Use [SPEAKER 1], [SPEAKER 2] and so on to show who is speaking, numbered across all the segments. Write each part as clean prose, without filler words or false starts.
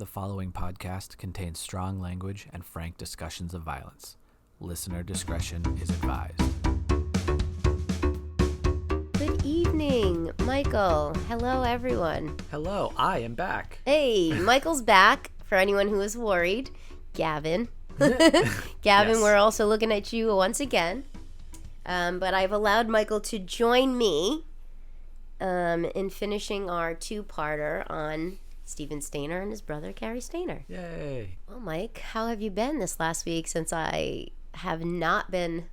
[SPEAKER 1] The following podcast contains strong language and frank discussions of violence. Listener discretion is advised.
[SPEAKER 2] Good evening, Michael. Hello, everyone.
[SPEAKER 1] Hello, I am back.
[SPEAKER 2] Hey, Michael's back. For anyone who is worried, Gavin. Gavin,
[SPEAKER 1] Yes.
[SPEAKER 2] We're also looking at you once again. But I've allowed Michael to join me in finishing our two-parter on Steven Stainer and his brother, Carrie Stainer.
[SPEAKER 1] Yay.
[SPEAKER 2] Well, Mike, how have you been this last week since I have not been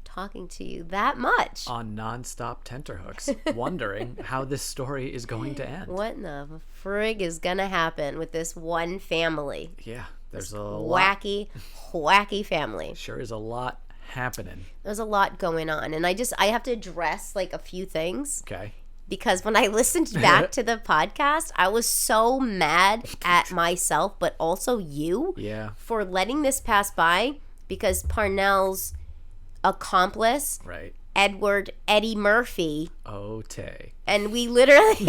[SPEAKER 2] talking to you that much?
[SPEAKER 1] On non-stop tenterhooks, wondering how this story is going to end.
[SPEAKER 2] What in the frig is going to happen with this one family?
[SPEAKER 1] Yeah, there's a lot.
[SPEAKER 2] Wacky family.
[SPEAKER 1] Sure is a lot happening.
[SPEAKER 2] There's a lot going on. And I have to address like a few things.
[SPEAKER 1] Okay.
[SPEAKER 2] Because when I listened back to the podcast, I was so mad at myself, but also you for letting this pass by because Parnell's accomplice,
[SPEAKER 1] Right.
[SPEAKER 2] Eddie Murphy,
[SPEAKER 1] Tay.
[SPEAKER 2] and we literally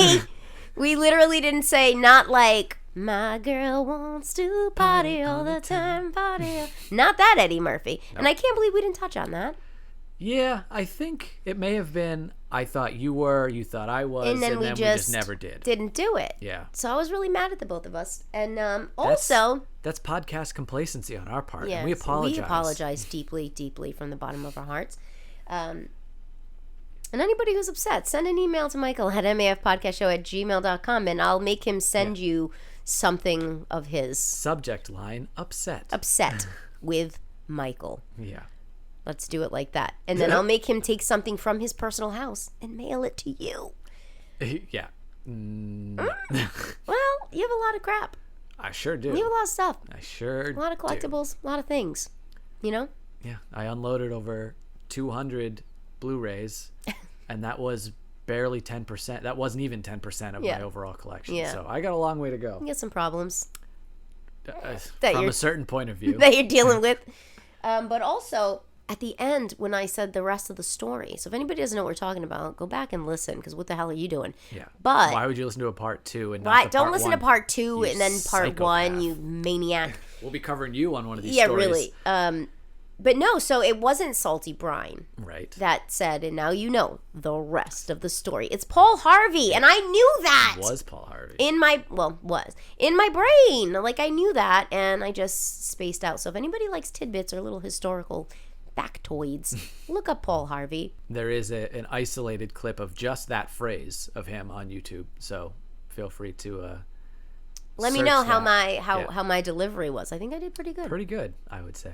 [SPEAKER 2] didn't say not like my girl wants to party all the time, party. Not that Eddie Murphy.
[SPEAKER 1] Nope.
[SPEAKER 2] And I can't believe we didn't touch on that.
[SPEAKER 1] Yeah, I think it may have been I thought you were, you thought I was, and then we just never did.
[SPEAKER 2] Didn't do it.
[SPEAKER 1] Yeah.
[SPEAKER 2] So I was really mad at the both of us. And
[SPEAKER 1] That's podcast complacency on our part.
[SPEAKER 2] Yeah,
[SPEAKER 1] And we apologize.
[SPEAKER 2] We apologize deeply, deeply from the bottom of our hearts. And anybody who's upset, send an email to Michael at mafpodcastshow@gmail.com and I'll make him send you something of his.
[SPEAKER 1] Subject line, upset.
[SPEAKER 2] Upset with Michael.
[SPEAKER 1] Yeah.
[SPEAKER 2] Let's do it like that. And then I'll make him take something from his personal house and mail it to you.
[SPEAKER 1] Yeah.
[SPEAKER 2] Well, you have a lot of crap.
[SPEAKER 1] I sure do.
[SPEAKER 2] You have a lot of stuff.
[SPEAKER 1] I sure do.
[SPEAKER 2] A lot of collectibles, a lot of things. You know?
[SPEAKER 1] Yeah. I unloaded over 200 Blu-rays, and that was barely 10%. That wasn't even 10% of my overall collection.
[SPEAKER 2] Yeah.
[SPEAKER 1] So I got a long way to go.
[SPEAKER 2] You get some problems.
[SPEAKER 1] From a certain point of view.
[SPEAKER 2] That you're dealing with. But also, at the end, when I said the rest of the story, so if anybody doesn't know what we're talking about, go back and listen, because what the hell are you doing?
[SPEAKER 1] Yeah.
[SPEAKER 2] But
[SPEAKER 1] why would you listen to a part 2 and not
[SPEAKER 2] don't
[SPEAKER 1] part
[SPEAKER 2] listen
[SPEAKER 1] 1?
[SPEAKER 2] to part 2 and then part
[SPEAKER 1] Psychopath.
[SPEAKER 2] 1, you maniac.
[SPEAKER 1] We'll be covering you on one of these
[SPEAKER 2] Yeah,
[SPEAKER 1] stories.
[SPEAKER 2] really. But no, so it wasn't Salty Brine.
[SPEAKER 1] Right.
[SPEAKER 2] That said, and now you know the rest of the story. It's Paul Harvey, and I knew that.
[SPEAKER 1] It was Paul Harvey.
[SPEAKER 2] In my brain. Like, I knew that, and I just spaced out. So if anybody likes tidbits or little historical factoids, look up Paul Harvey.
[SPEAKER 1] There is an isolated clip of just that phrase of him on YouTube, so feel free to
[SPEAKER 2] let me know how my delivery was. I think I did pretty good.
[SPEAKER 1] Pretty good, I would say.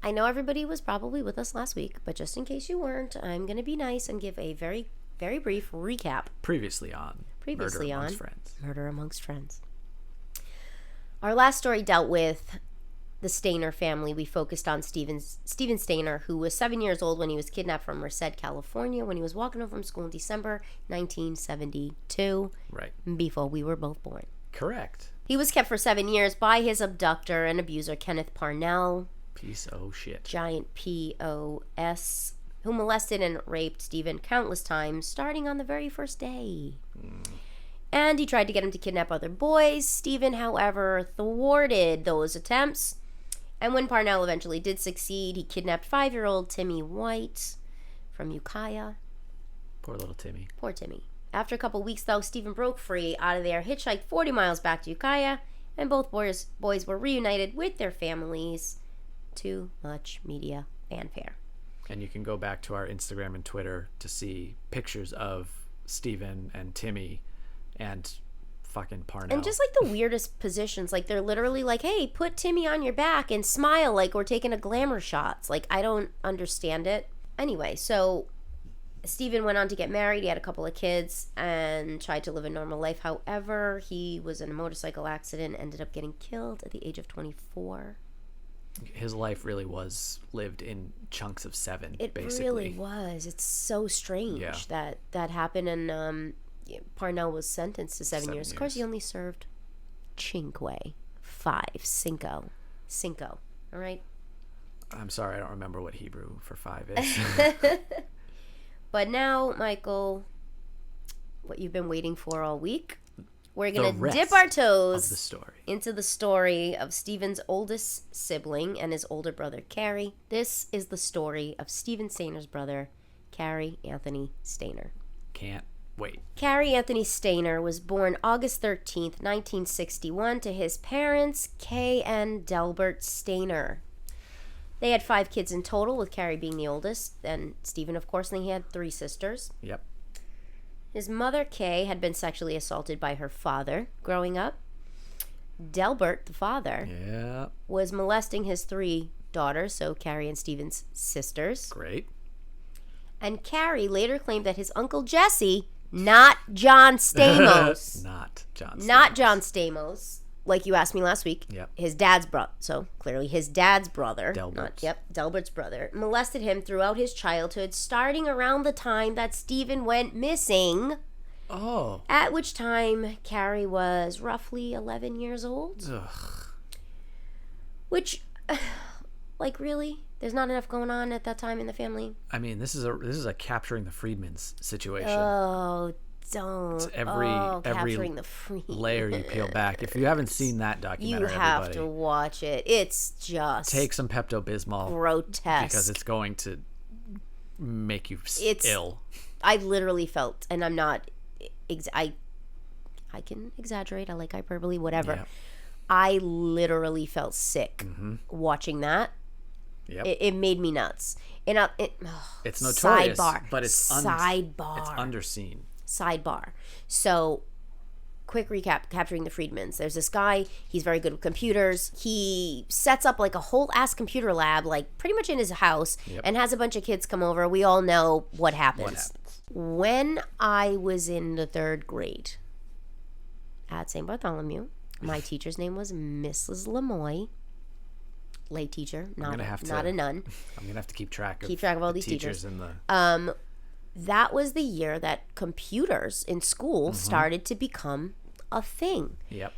[SPEAKER 2] I know everybody was probably with us last week, but just in case you weren't, I'm going to be nice and give a very, very brief recap.
[SPEAKER 1] Previously on Murder Amongst Friends.
[SPEAKER 2] Our last story dealt with the Stainer family. We focused on Steven Stainer, who was 7 years old when he was kidnapped from Merced, California, when he was walking home from school in December 1972.
[SPEAKER 1] Right.
[SPEAKER 2] Before we were both born.
[SPEAKER 1] Correct.
[SPEAKER 2] He was kept for 7 years by his abductor and abuser, Kenneth Parnell.
[SPEAKER 1] Piece of shit.
[SPEAKER 2] Giant P.O.S., who molested and raped Steven countless times, starting on the very first day. And he tried to get him to kidnap other boys. Steven, however, thwarted those attempts. And when Parnell eventually did succeed, he kidnapped 5-year-old Timmy White from Ukiah.
[SPEAKER 1] Poor little Timmy.
[SPEAKER 2] Poor Timmy. After a couple weeks, though, Steven broke free out of there, hitchhiked 40 miles back to Ukiah, and both boys were reunited with their families. Too much media fanfare.
[SPEAKER 1] And you can go back to our Instagram and Twitter to see pictures of Steven and Timmy and fucking Parnell.
[SPEAKER 2] And just like the weirdest positions, like they're literally like, hey, put Timmy on your back and smile like we're taking a glamour shots. Like, I don't understand it. Anyway, so Steven went on to get married. He had a couple of kids and tried to live a normal life. However, he was in a motorcycle accident, ended up getting killed at the age of 24.
[SPEAKER 1] His life really was lived in chunks of 7,
[SPEAKER 2] it
[SPEAKER 1] basically.
[SPEAKER 2] It really was. It's so strange that happened. And Parnell was sentenced to 7 years. Of course, he only served cinco. All right?
[SPEAKER 1] I'm sorry, I don't remember what Hebrew for 5 is.
[SPEAKER 2] But now, Michael, what you've been waiting for all week. we're going to dip our toes
[SPEAKER 1] of the story.
[SPEAKER 2] into the story of Stephen's oldest sibling and his older brother, Cary. This is the story of Stephen Stayner's brother, Carrie Anthony Stainer.
[SPEAKER 1] Can't wait.
[SPEAKER 2] Carrie Anthony Stainer was born August 13th, 1961, to his parents, Kay and Delbert Stainer. They had 5 kids in total, with Carrie being the oldest, and Stephen, of course, and he had 3 sisters.
[SPEAKER 1] Yep.
[SPEAKER 2] His mother, Kay, had been sexually assaulted by her father growing up. Delbert, the father, was molesting his 3 daughters, so Carrie and Stephen's sisters.
[SPEAKER 1] Great.
[SPEAKER 2] And Carrie later claimed that his uncle Jesse, not John Stamos. Not John Stamos, like you asked me last week.
[SPEAKER 1] Yep.
[SPEAKER 2] His dad's brother. So clearly his dad's brother.
[SPEAKER 1] Delbert.
[SPEAKER 2] Delbert's brother. Molested him throughout his childhood, starting around the time that Stephen went missing.
[SPEAKER 1] Oh.
[SPEAKER 2] At which time Carrie was roughly 11 years old.
[SPEAKER 1] Ugh.
[SPEAKER 2] Which, like, really? There's not enough going on at that time in the family?
[SPEAKER 1] I mean, this is a capturing the Freedmans situation.
[SPEAKER 2] Oh, don't.
[SPEAKER 1] It's every
[SPEAKER 2] capturing the Freedmans.
[SPEAKER 1] layer you peel back. If you haven't seen that documentary,
[SPEAKER 2] you have to watch it. It's just
[SPEAKER 1] take some Pepto-Bismol.
[SPEAKER 2] Grotesque.
[SPEAKER 1] Because it's going to make you ill.
[SPEAKER 2] I literally felt, and I'm not, I can exaggerate. I like hyperbole, whatever.
[SPEAKER 1] Yeah.
[SPEAKER 2] I literally felt sick watching that.
[SPEAKER 1] Yep.
[SPEAKER 2] It made me nuts. And
[SPEAKER 1] it's notorious,
[SPEAKER 2] sidebar,
[SPEAKER 1] but it's
[SPEAKER 2] sidebar.
[SPEAKER 1] It's underseen.
[SPEAKER 2] Sidebar. So, quick recap, capturing the Freedmans. There's this guy, he's very good with computers. He sets up like a whole ass computer lab, like pretty much in his house, and has a bunch of kids come over. We all know what happens. When I was in the 3rd grade at St. Bartholomew, my teacher's name was Mrs. Lemoy. Lay teacher, not a nun.
[SPEAKER 1] I'm gonna have to keep track of
[SPEAKER 2] all these teachers.
[SPEAKER 1] In the...
[SPEAKER 2] That was the year that computers in school started to become a thing.
[SPEAKER 1] Yep.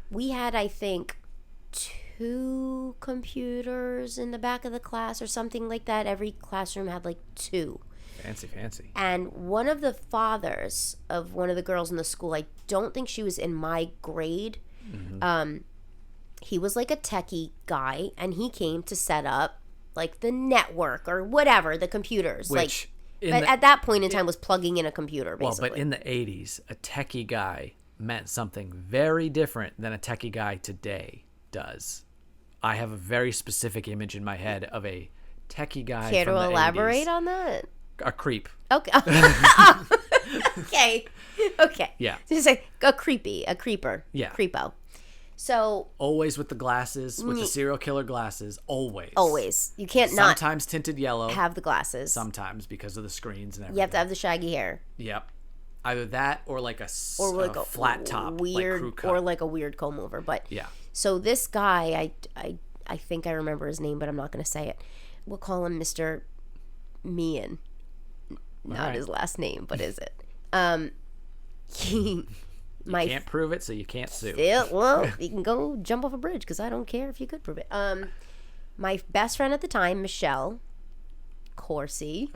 [SPEAKER 2] We had, I think, 2 computers in the back of the class or something like that. Every classroom had like 2.
[SPEAKER 1] Fancy.
[SPEAKER 2] And one of the fathers of one of the girls in the school, I don't think she was in my grade. He was like a techie guy, and he came to set up like the network or whatever, the computers.
[SPEAKER 1] Which,
[SPEAKER 2] at that point in time, was plugging in a computer, basically.
[SPEAKER 1] Well, but in the 80s, a techie guy meant something very different than a techie guy today does. I have a very specific image in my head of a techie guy.
[SPEAKER 2] Care
[SPEAKER 1] from
[SPEAKER 2] to
[SPEAKER 1] the
[SPEAKER 2] elaborate
[SPEAKER 1] 80s.
[SPEAKER 2] on that?
[SPEAKER 1] A creep.
[SPEAKER 2] Okay. Okay.
[SPEAKER 1] Yeah.
[SPEAKER 2] Just like a creeper.
[SPEAKER 1] Yeah.
[SPEAKER 2] Creepo. So
[SPEAKER 1] always with the glasses, with the serial killer glasses, always.
[SPEAKER 2] You can't not
[SPEAKER 1] sometimes tinted yellow.
[SPEAKER 2] Have the glasses.
[SPEAKER 1] Sometimes because of the screens and everything.
[SPEAKER 2] You have to have the shaggy hair.
[SPEAKER 1] Yup. Either that or like a flat top,
[SPEAKER 2] weird,
[SPEAKER 1] like crew cut.
[SPEAKER 2] or like a weird comb over. But
[SPEAKER 1] yeah.
[SPEAKER 2] So this guy, I think I remember his name, but I'm not going to say it. We'll call him Mr. Meehan. Not his last name, but is it?
[SPEAKER 1] You can't prove it, so you can't sue.
[SPEAKER 2] Well, you can go jump off a bridge because I don't care if you could prove it. My best friend at the time, Michelle Corsi.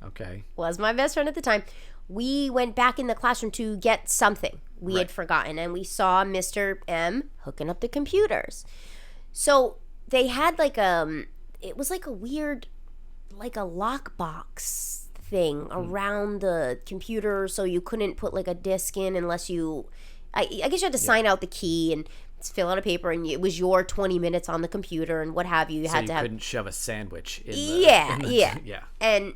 [SPEAKER 1] Okay.
[SPEAKER 2] Was my best friend at the time. We went back in the classroom to get something we had forgotten, and we saw Mr. M hooking up the computers. So they had like it was like a weird, like a lockbox thing around the computer, so you couldn't put like a disc in unless you I guess you had to sign out the key and fill out a paper, and it was your 20 minutes on the computer and what have you. You had to have,
[SPEAKER 1] couldn't shove a sandwich in the,
[SPEAKER 2] yeah. And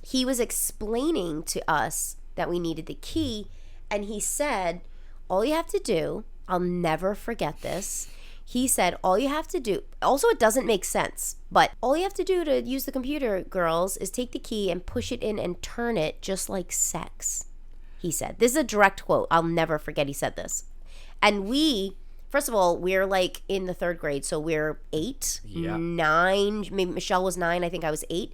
[SPEAKER 2] he was explaining to us that we needed the key, and he said, all you have to do, I'll never forget this, he said, all you have to do, also it doesn't make sense, but all you have to do to use the computer, girls, is take the key and push it in and turn it just like sex, he said. This is a direct quote. I'll never forget he said this. And we, first of all, we're like in the 3rd grade, so we're 8, 9, maybe Michelle was 9, I think I was 8,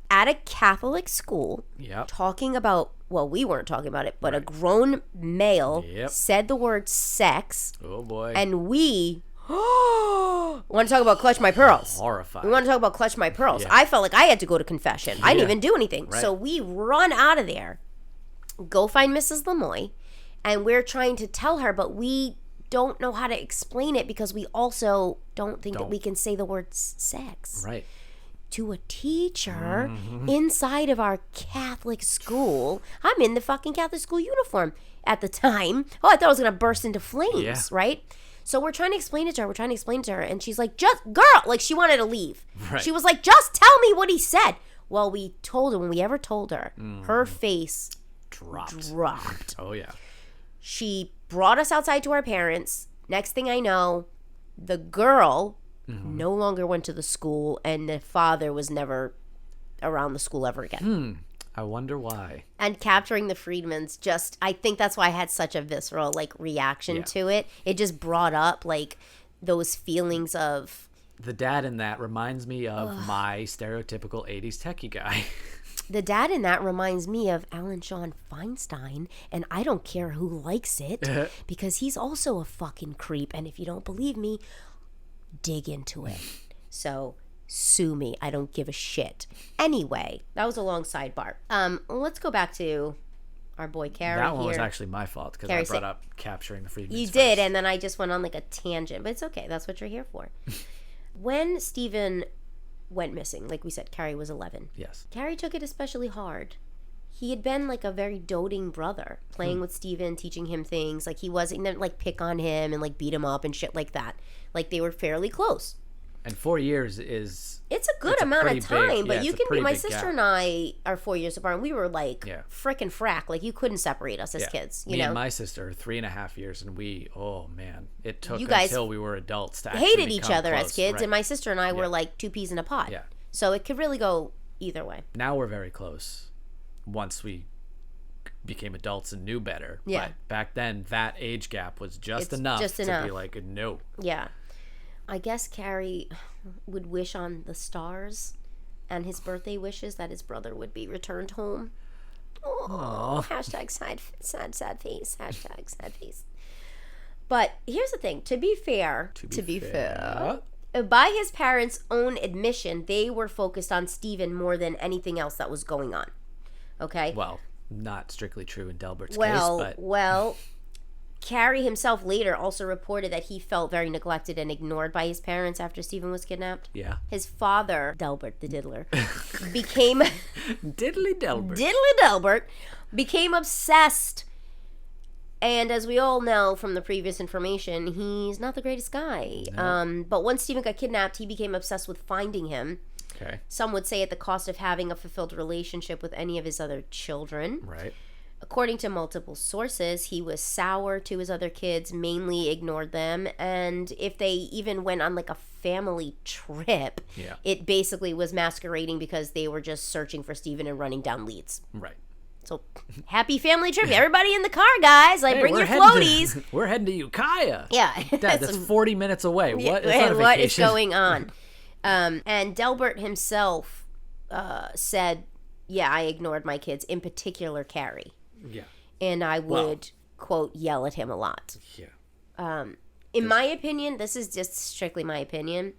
[SPEAKER 2] at a Catholic school, talking about, well, we weren't talking about it, but a grown male said the word sex.
[SPEAKER 1] Oh, boy.
[SPEAKER 2] And we want to talk about clutch my pearls.
[SPEAKER 1] Horrified.
[SPEAKER 2] We want to talk about clutch my pearls. I felt like I had to go to confession. I didn't even do anything. Right. So we run out of there, go find Mrs. Lemoy, And we're trying to tell her, but we don't know how to explain it because we also don't think that we can say the word sex.
[SPEAKER 1] Right.
[SPEAKER 2] To a teacher inside of our Catholic school. I'm in the fucking Catholic school uniform at the time. Oh, I thought I was going to burst into flames, right? So we're trying to explain it to her. And she's like, just, girl, like she wanted to leave.
[SPEAKER 1] Right.
[SPEAKER 2] She was like, just tell me what he said. Well, we told her, when we ever told her, her face dropped.
[SPEAKER 1] Oh, yeah.
[SPEAKER 2] She brought us outside to our parents. Next thing I know, the girl no longer went to the school, and the father was never around the school ever again.
[SPEAKER 1] I wonder why.
[SPEAKER 2] And capturing the Friedmans, just, I think that's why I had such a visceral, like, reaction to it. It just brought up, like, those feelings of...
[SPEAKER 1] The dad in that reminds me of my stereotypical 80s techie guy.
[SPEAKER 2] The dad in that reminds me of Alan Sean Feinstein, and I don't care who likes it, because he's also a fucking creep, and if you don't believe me, dig into it. So, sue me. I don't give a shit. Anyway, that was a long sidebar. Let's go back to our boy Cary.
[SPEAKER 1] That one was actually my fault, because I brought up capturing the Friedmans.
[SPEAKER 2] You did, and then I just went on like a tangent, but it's okay. That's what you're here for. When Stephen went missing, like we said, Cary was 11.
[SPEAKER 1] Yes.
[SPEAKER 2] Cary took it especially hard. He had been like a very doting brother, playing with Stephen, teaching him things. Like he didn't like pick on him and like beat him up and shit like that. Like they were fairly close.
[SPEAKER 1] And 4 years is...
[SPEAKER 2] It's a good amount of time, but you can be... My sister
[SPEAKER 1] gap.
[SPEAKER 2] and I are 4 years apart, and we were like frickin' frack. Like you couldn't separate us as kids, you know?
[SPEAKER 1] Me and my sister are 3.5 years, and we, oh man, it took
[SPEAKER 2] you guys
[SPEAKER 1] until we were adults to actually
[SPEAKER 2] hated each other
[SPEAKER 1] close.
[SPEAKER 2] as kids,
[SPEAKER 1] right.
[SPEAKER 2] and my sister and I were like two peas in a pod.
[SPEAKER 1] Yeah.
[SPEAKER 2] So it could really go either way.
[SPEAKER 1] Now we're very close once we became adults and knew better.
[SPEAKER 2] Yeah.
[SPEAKER 1] But back then, that age gap was just enough to be like, no.
[SPEAKER 2] Yeah. I guess Cary would wish on the stars and his birthday wishes that his brother would be returned home. Oh, hashtag sad face. Hashtag sad face. But here's the thing. To be fair, by his parents' own admission, they were focused on Stephen more than anything else that was going on. Okay?
[SPEAKER 1] Well, not strictly true in Delbert's case, but...
[SPEAKER 2] Well, Cary himself later also reported that he felt very neglected and ignored by his parents after Stephen was kidnapped.
[SPEAKER 1] Yeah.
[SPEAKER 2] His father, Delbert the Diddler, became...
[SPEAKER 1] Diddly Delbert.
[SPEAKER 2] Diddly Delbert became obsessed. And as we all know from the previous information, he's not the greatest guy. No. But once Stephen got kidnapped, he became obsessed with finding him.
[SPEAKER 1] Okay.
[SPEAKER 2] Some would say at the cost of having a fulfilled relationship with any of his other children.
[SPEAKER 1] Right.
[SPEAKER 2] According to multiple sources, he was sour to his other kids, mainly ignored them, and if they even went on like a family trip, it basically was masquerading because they were just searching for Stephen and running down leads.
[SPEAKER 1] Right.
[SPEAKER 2] So, happy family trip. Everybody in the car, guys. Like, bring your floaties.
[SPEAKER 1] We're heading to Ukiah.
[SPEAKER 2] Yeah.
[SPEAKER 1] Dad, that's 40 minutes away. What?
[SPEAKER 2] What is going on? And Delbert himself said, yeah, I ignored my kids, in particular Cary.
[SPEAKER 1] Yeah.
[SPEAKER 2] And I would, quote, yell at him a lot.
[SPEAKER 1] Yeah.
[SPEAKER 2] In my opinion, this is just strictly my opinion,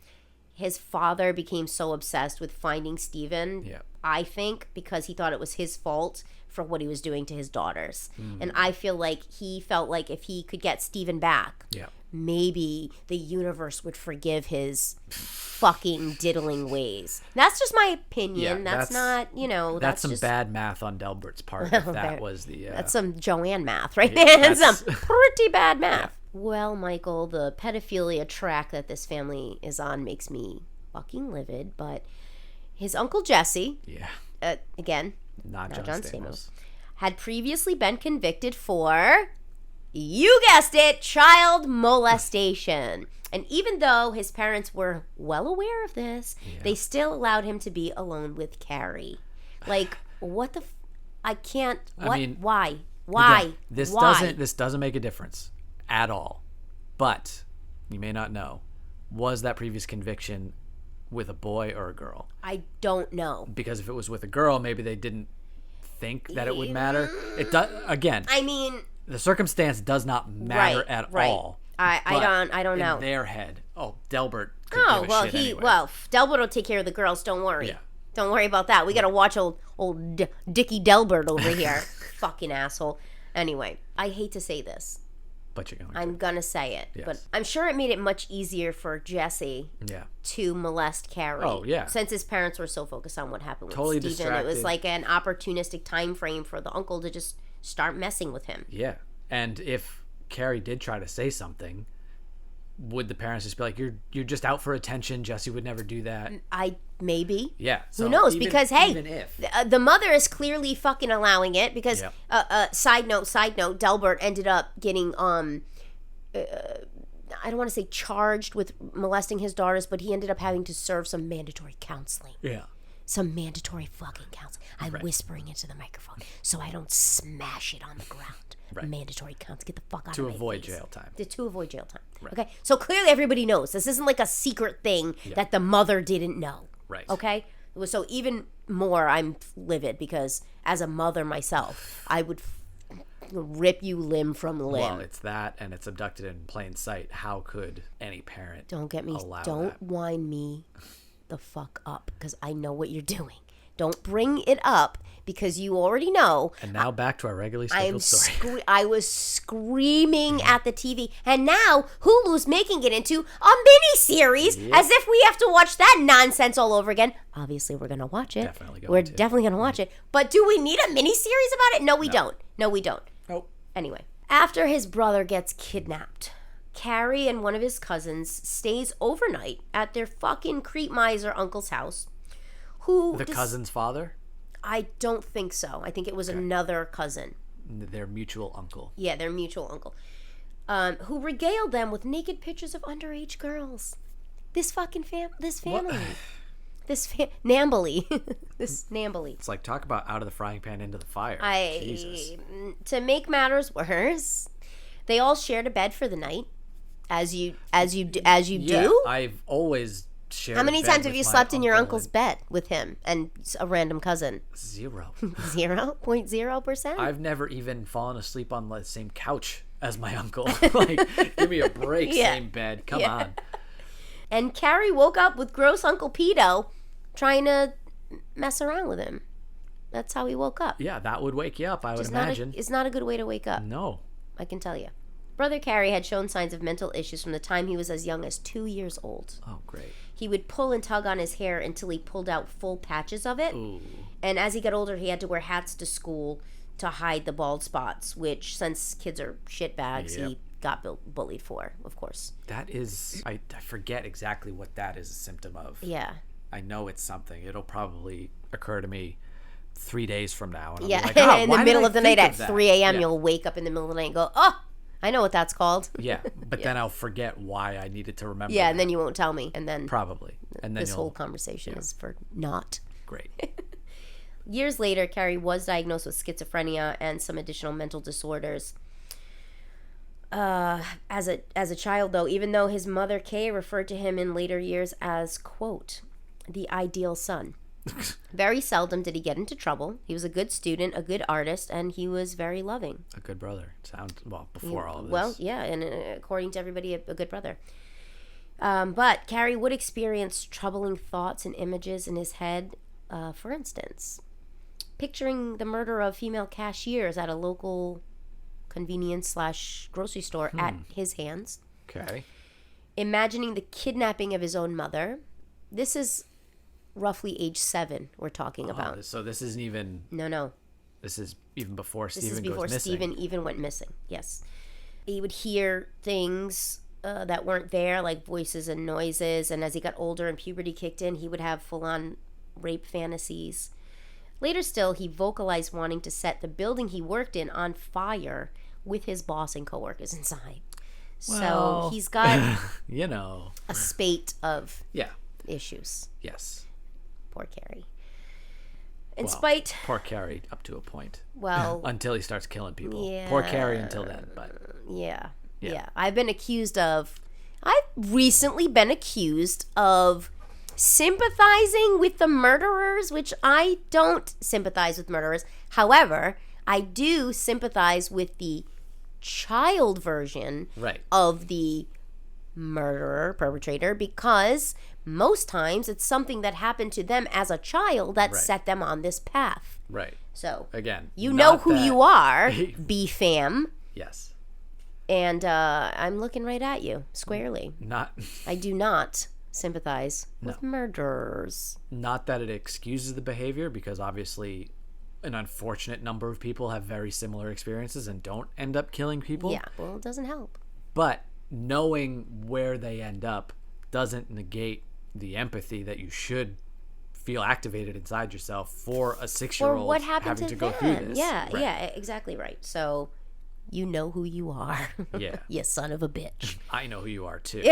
[SPEAKER 2] his father became so obsessed with finding Stephen, I think, because he thought it was his fault for what he was doing to his daughters. And I feel like he felt like if he could get Stephen back, maybe the universe would forgive his fucking diddling ways. That's just my opinion. That's not,
[SPEAKER 1] that's some
[SPEAKER 2] just
[SPEAKER 1] bad math on Delbert's part. If that was the...
[SPEAKER 2] That's some Joanne math, right? That's some pretty bad math. Well, Michael, the pedophilia track that this family is on makes me fucking livid, but his uncle Jesse, again, not John Stamos, had previously been convicted for, you guessed it, child molestation. And even though his parents were well aware of this, they still allowed him to be alone with Cary. Like, what the... I can't... What? I mean, why?
[SPEAKER 1] Again, this doesn't make a difference at all. But, you may not know, was that previous conviction with a boy or a girl?
[SPEAKER 2] I don't know.
[SPEAKER 1] Because if it was with a girl, maybe they didn't think that it would matter. It does. Again,
[SPEAKER 2] I mean,
[SPEAKER 1] the circumstance does not matter at all.
[SPEAKER 2] I don't know.
[SPEAKER 1] In their head, Delbert could give a shit anyway.
[SPEAKER 2] Delbert will take care of the girls. Don't worry. Yeah. Don't worry about that. We got to watch old Dickie Delbert over here. Fucking asshole. Anyway, I hate to say this.
[SPEAKER 1] But you're going
[SPEAKER 2] I'm going to say it.
[SPEAKER 1] Yes.
[SPEAKER 2] But I'm sure it made it much easier for Jesse to molest Cary.
[SPEAKER 1] Oh, yeah.
[SPEAKER 2] Since his parents were so focused on what happened with
[SPEAKER 1] Totally
[SPEAKER 2] Stephen.
[SPEAKER 1] distracted.
[SPEAKER 2] It was like an opportunistic time frame for the uncle to just start messing with him.
[SPEAKER 1] Yeah. And if Cary did try to say something, would the parents just be like, you're just out for attention, Jesse would never do that?
[SPEAKER 2] Maybe.
[SPEAKER 1] Yeah. So
[SPEAKER 2] who knows?
[SPEAKER 1] even,
[SPEAKER 2] because, hey,
[SPEAKER 1] even if.
[SPEAKER 2] The mother is clearly fucking allowing it because, side note, Delbert ended up getting, I don't want to say charged with molesting his daughters, but he ended up having to serve some mandatory counseling.
[SPEAKER 1] Yeah.
[SPEAKER 2] Some mandatory fucking counseling. I'm whispering into the microphone so I don't smash it on the ground. Right. Mandatory counseling. Get the fuck out of my face.
[SPEAKER 1] To avoid jail time.
[SPEAKER 2] To avoid jail time.
[SPEAKER 1] Right.
[SPEAKER 2] Okay? So clearly everybody knows. This isn't like a secret thing that the mother didn't know.
[SPEAKER 1] Right.
[SPEAKER 2] Okay? So even more, I'm livid because as a mother myself, I would rip you limb from limb.
[SPEAKER 1] Well, it's that, and it's abducted in plain sight. How could any parent
[SPEAKER 2] Don't
[SPEAKER 1] that?
[SPEAKER 2] wind me the fuck up because I know what you're doing. Don't bring it up because you already know.
[SPEAKER 1] And now back to our regularly scheduled story.
[SPEAKER 2] I was screaming at the TV, and now Hulu's making it into a mini-series as if we have to watch that nonsense all over again. Obviously, we're going to watch it. We're definitely going to watch it. But do we need a mini-series about it? No, we don't. No, we don't.
[SPEAKER 1] Nope.
[SPEAKER 2] Anyway, after his brother gets kidnapped, Cary and one of his cousins stays overnight at their fucking creep miser uncle's house. The
[SPEAKER 1] cousin's father?
[SPEAKER 2] I don't think so. I think it was another cousin.
[SPEAKER 1] Their mutual uncle.
[SPEAKER 2] Yeah, their mutual uncle. Who regaled them with naked pictures of underage girls. This fucking this family. Nambly. This Nambly.
[SPEAKER 1] It's like, talk about out of the frying pan into the fire. Jesus.
[SPEAKER 2] To make matters worse, they all shared a bed for the night. As you do.
[SPEAKER 1] I've always shared.
[SPEAKER 2] How many times have you slept in your uncle's
[SPEAKER 1] and
[SPEAKER 2] bed with him and a random cousin?
[SPEAKER 1] 0.
[SPEAKER 2] 0.0%?
[SPEAKER 1] I've never even fallen asleep on the same couch as my uncle. Like, give me a break. Same bed. Come on.
[SPEAKER 2] And Cary woke up with gross Uncle Pedo trying to mess around with him. That's how he woke up.
[SPEAKER 1] Yeah, that would wake you up, I would imagine.
[SPEAKER 2] It's not a good way to wake up.
[SPEAKER 1] No.
[SPEAKER 2] I can tell you. Brother Cary had shown signs of mental issues from the time he was as young as 2 years old.
[SPEAKER 1] Oh, great.
[SPEAKER 2] He would pull and tug on his hair until he pulled out full patches of it.
[SPEAKER 1] Ooh.
[SPEAKER 2] And as he got older, he had to wear hats to school to hide the bald spots, which, since kids are shitbags, he got bullied for, of course.
[SPEAKER 1] That is, I forget exactly what that is a symptom of.
[SPEAKER 2] Yeah.
[SPEAKER 1] I know it's something. It'll probably occur to me 3 days from now. And
[SPEAKER 2] yeah,
[SPEAKER 1] I'll be like,
[SPEAKER 2] in the middle of the night at 3 a.m., you'll wake up in the middle of the night and go, oh, I know what that's called.
[SPEAKER 1] Yeah, but then I'll forget why I needed to remember.
[SPEAKER 2] Yeah, and then you won't tell me. And then
[SPEAKER 1] probably. And then
[SPEAKER 2] this whole conversation is for naught.
[SPEAKER 1] Great.
[SPEAKER 2] Years later, Cary was diagnosed with schizophrenia and some additional mental disorders. As a child, though, even though his mother, Kay, referred to him in later years as, quote, the ideal son. Very seldom did he get into trouble. He was a good student, a good artist, and he was very loving.
[SPEAKER 1] A good brother. Before all of this.
[SPEAKER 2] Well, yeah, and according to everybody, a good brother. But Cary would experience troubling thoughts and images in his head. For instance, picturing the murder of female cashiers at a local convenience/grocery store at his hands.
[SPEAKER 1] Okay.
[SPEAKER 2] Imagining the kidnapping of his own mother. This is roughly age 7 we're talking about.
[SPEAKER 1] So this isn't even...
[SPEAKER 2] No.
[SPEAKER 1] This is even before Stephen goes missing.
[SPEAKER 2] This is before Stephen even went missing, yes. He would hear things that weren't there, like voices and noises, and as he got older and puberty kicked in, he would have full-on rape fantasies. Later still, he vocalized wanting to set the building he worked in on fire with his boss and coworkers inside.
[SPEAKER 1] Well,
[SPEAKER 2] so he's got
[SPEAKER 1] a
[SPEAKER 2] spate of issues.
[SPEAKER 1] Yes.
[SPEAKER 2] Poor Cary.
[SPEAKER 1] Poor Cary up to a point.
[SPEAKER 2] Well,
[SPEAKER 1] until he starts killing people.
[SPEAKER 2] Yeah.
[SPEAKER 1] Poor Cary until then, but
[SPEAKER 2] yeah. I've recently been accused of sympathizing with the murderers, which I don't sympathize with murderers. However, I do sympathize with the child version of the murderer, perpetrator, because most times it's something that happened to them as a child that set them on this path.
[SPEAKER 1] Right.
[SPEAKER 2] So,
[SPEAKER 1] again,
[SPEAKER 2] you know who you are, B-fam.
[SPEAKER 1] Yes.
[SPEAKER 2] And I'm looking right at you, squarely. I do not sympathize with murderers.
[SPEAKER 1] Not that it excuses the behavior, because obviously an unfortunate number of people have very similar experiences and don't end up killing people.
[SPEAKER 2] Yeah, well, it doesn't help.
[SPEAKER 1] But knowing where they end up doesn't negate the empathy that you should feel activated inside yourself for a 6-year-old having to go through this.
[SPEAKER 2] Yeah, yeah, exactly right. So you know who you are.
[SPEAKER 1] Yeah.
[SPEAKER 2] You son of a bitch.
[SPEAKER 1] I know who you are too.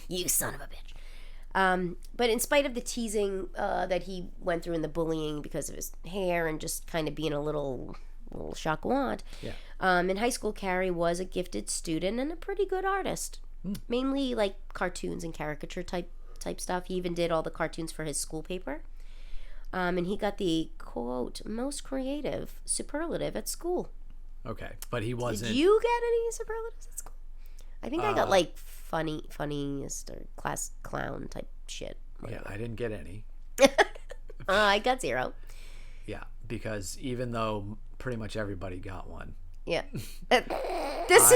[SPEAKER 2] You son of a bitch. But in spite of the teasing that he went through and the bullying because of his hair and just kind of being a little chacouant, in high school, Cary was a gifted student and a pretty good artist. Mainly like cartoons and caricature type stuff. He even did all the cartoons for his school paper. And he got the, quote, most creative superlative at school.
[SPEAKER 1] Okay, but he wasn't...
[SPEAKER 2] Did you get any superlatives at school? I think I got like funniest or class clown type shit.
[SPEAKER 1] Whatever. Yeah, I didn't get any.
[SPEAKER 2] I got 0.
[SPEAKER 1] Yeah, because even though pretty much everybody got one.
[SPEAKER 2] Yeah. This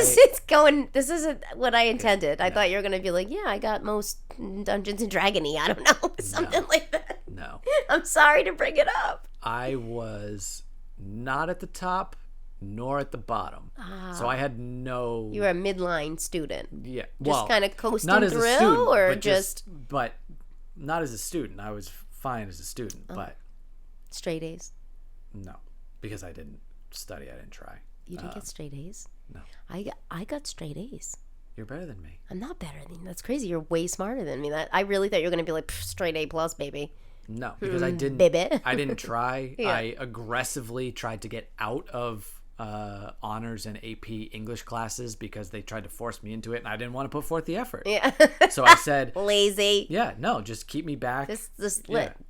[SPEAKER 2] isn't what I intended. I thought you were going to be like, yeah, I got most Dungeons and Dragony. I don't know. Something like that.
[SPEAKER 1] No.
[SPEAKER 2] I'm sorry to bring it up.
[SPEAKER 1] I was not at the top nor at the bottom. So I had no...
[SPEAKER 2] You were a midline student.
[SPEAKER 1] Yeah.
[SPEAKER 2] Just kind of coasting
[SPEAKER 1] not as
[SPEAKER 2] through,
[SPEAKER 1] a student,
[SPEAKER 2] or
[SPEAKER 1] but But not as a student. I was fine as a student, but...
[SPEAKER 2] Straight A's?
[SPEAKER 1] No, because I didn't study. I didn't try.
[SPEAKER 2] You didn't get straight A's?
[SPEAKER 1] No.
[SPEAKER 2] I got straight A's.
[SPEAKER 1] You're better than me.
[SPEAKER 2] I'm not better than you. That's crazy. You're way smarter than me. I really thought you were going to be like, straight A plus, baby.
[SPEAKER 1] No, because I didn't.
[SPEAKER 2] Baby.
[SPEAKER 1] I didn't try. Yeah. I aggressively tried to get out of honors and AP English classes because they tried to force me into it, and I didn't want to put forth the effort.
[SPEAKER 2] Yeah.
[SPEAKER 1] So I said,
[SPEAKER 2] lazy.
[SPEAKER 1] Yeah, no, just keep me back.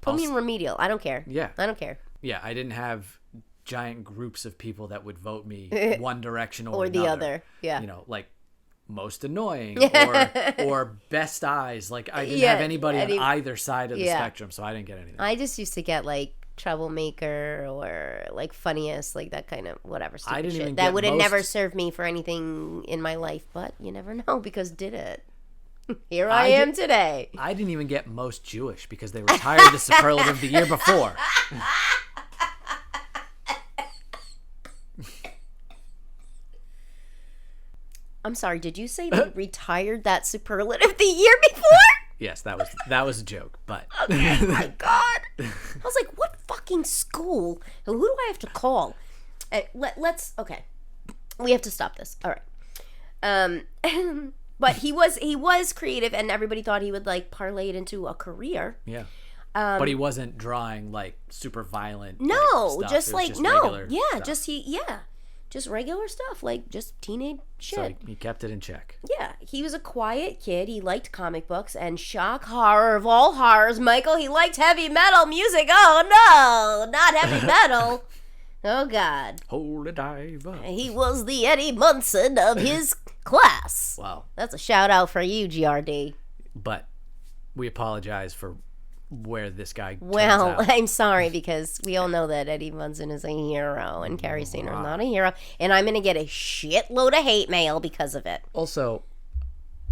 [SPEAKER 2] Put me in remedial. I don't care.
[SPEAKER 1] Yeah.
[SPEAKER 2] I don't care.
[SPEAKER 1] Yeah, I didn't have giant groups of people that would vote me one direction or
[SPEAKER 2] the other. Yeah.
[SPEAKER 1] You know, like most annoying or best eyes. Like I didn't have anybody on either side of the spectrum, so I didn't get anything.
[SPEAKER 2] I just used to get like troublemaker or like funniest, like that kind of whatever stupid shit. That would have never served me for anything in my life, but you never know because did it. Here I am today.
[SPEAKER 1] I didn't even get most Jewish because they retired the superlative the year before.
[SPEAKER 2] I'm sorry, did you say they retired that superlative the year before?
[SPEAKER 1] Yes, that was a joke, but
[SPEAKER 2] okay, my God. I was like, what fucking school? Who do I have to call? Let's okay. We have to stop this. All right. But he was creative, and everybody thought he would like parlay it into a career.
[SPEAKER 1] Yeah. But he wasn't drawing like super violent.
[SPEAKER 2] No,
[SPEAKER 1] stuff.
[SPEAKER 2] just like
[SPEAKER 1] just
[SPEAKER 2] no, yeah,
[SPEAKER 1] stuff.
[SPEAKER 2] just regular stuff, like just teenage shit.
[SPEAKER 1] So he kept it in check.
[SPEAKER 2] Yeah, he was a quiet kid. He liked comic books and shock horror of all horrors, Michael. He liked heavy metal music. Oh no, not heavy metal. Oh God.
[SPEAKER 1] Holy diver.
[SPEAKER 2] He was the Eddie Munson of his class.
[SPEAKER 1] Wow.
[SPEAKER 2] That's a shout out for you, GRD.
[SPEAKER 1] But we apologize for where this guy
[SPEAKER 2] Well,
[SPEAKER 1] turns out.
[SPEAKER 2] I'm sorry because we all know that Eddie Munson is a hero and Carrie Stainer is not a hero. And I'm going to get a shitload of hate mail because of it.
[SPEAKER 1] Also,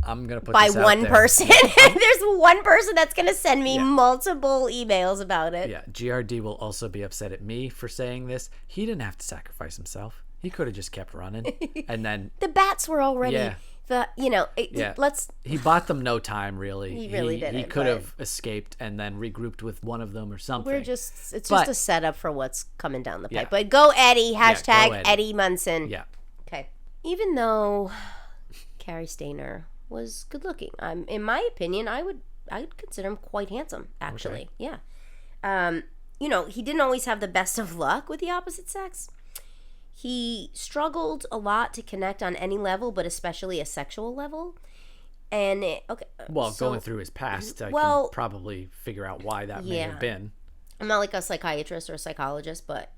[SPEAKER 1] I'm going to put
[SPEAKER 2] by
[SPEAKER 1] this out
[SPEAKER 2] one
[SPEAKER 1] there.
[SPEAKER 2] person. There's one person that's going to send me multiple emails about it.
[SPEAKER 1] Yeah, GRD will also be upset at me for saying this. He didn't have to sacrifice himself. He could have just kept running. And then
[SPEAKER 2] the bats were already...
[SPEAKER 1] Yeah.
[SPEAKER 2] He
[SPEAKER 1] bought them no time, really.
[SPEAKER 2] He really didn't.
[SPEAKER 1] He could have escaped and then regrouped with one of them or something.
[SPEAKER 2] It's just a setup for what's coming down the pipe.
[SPEAKER 1] Yeah.
[SPEAKER 2] But go Eddie, hashtag
[SPEAKER 1] go Eddie.
[SPEAKER 2] Eddie Munson.
[SPEAKER 1] Yeah.
[SPEAKER 2] Okay. Even though Carrie Stainer was good looking, in my opinion, I would consider him quite handsome, actually. Okay. Yeah. He didn't always have the best of luck with the opposite sex. He struggled a lot to connect on any level, but especially a sexual level. And
[SPEAKER 1] going through his past, I can probably figure out why that may have been.
[SPEAKER 2] I'm not like a psychiatrist or a psychologist, but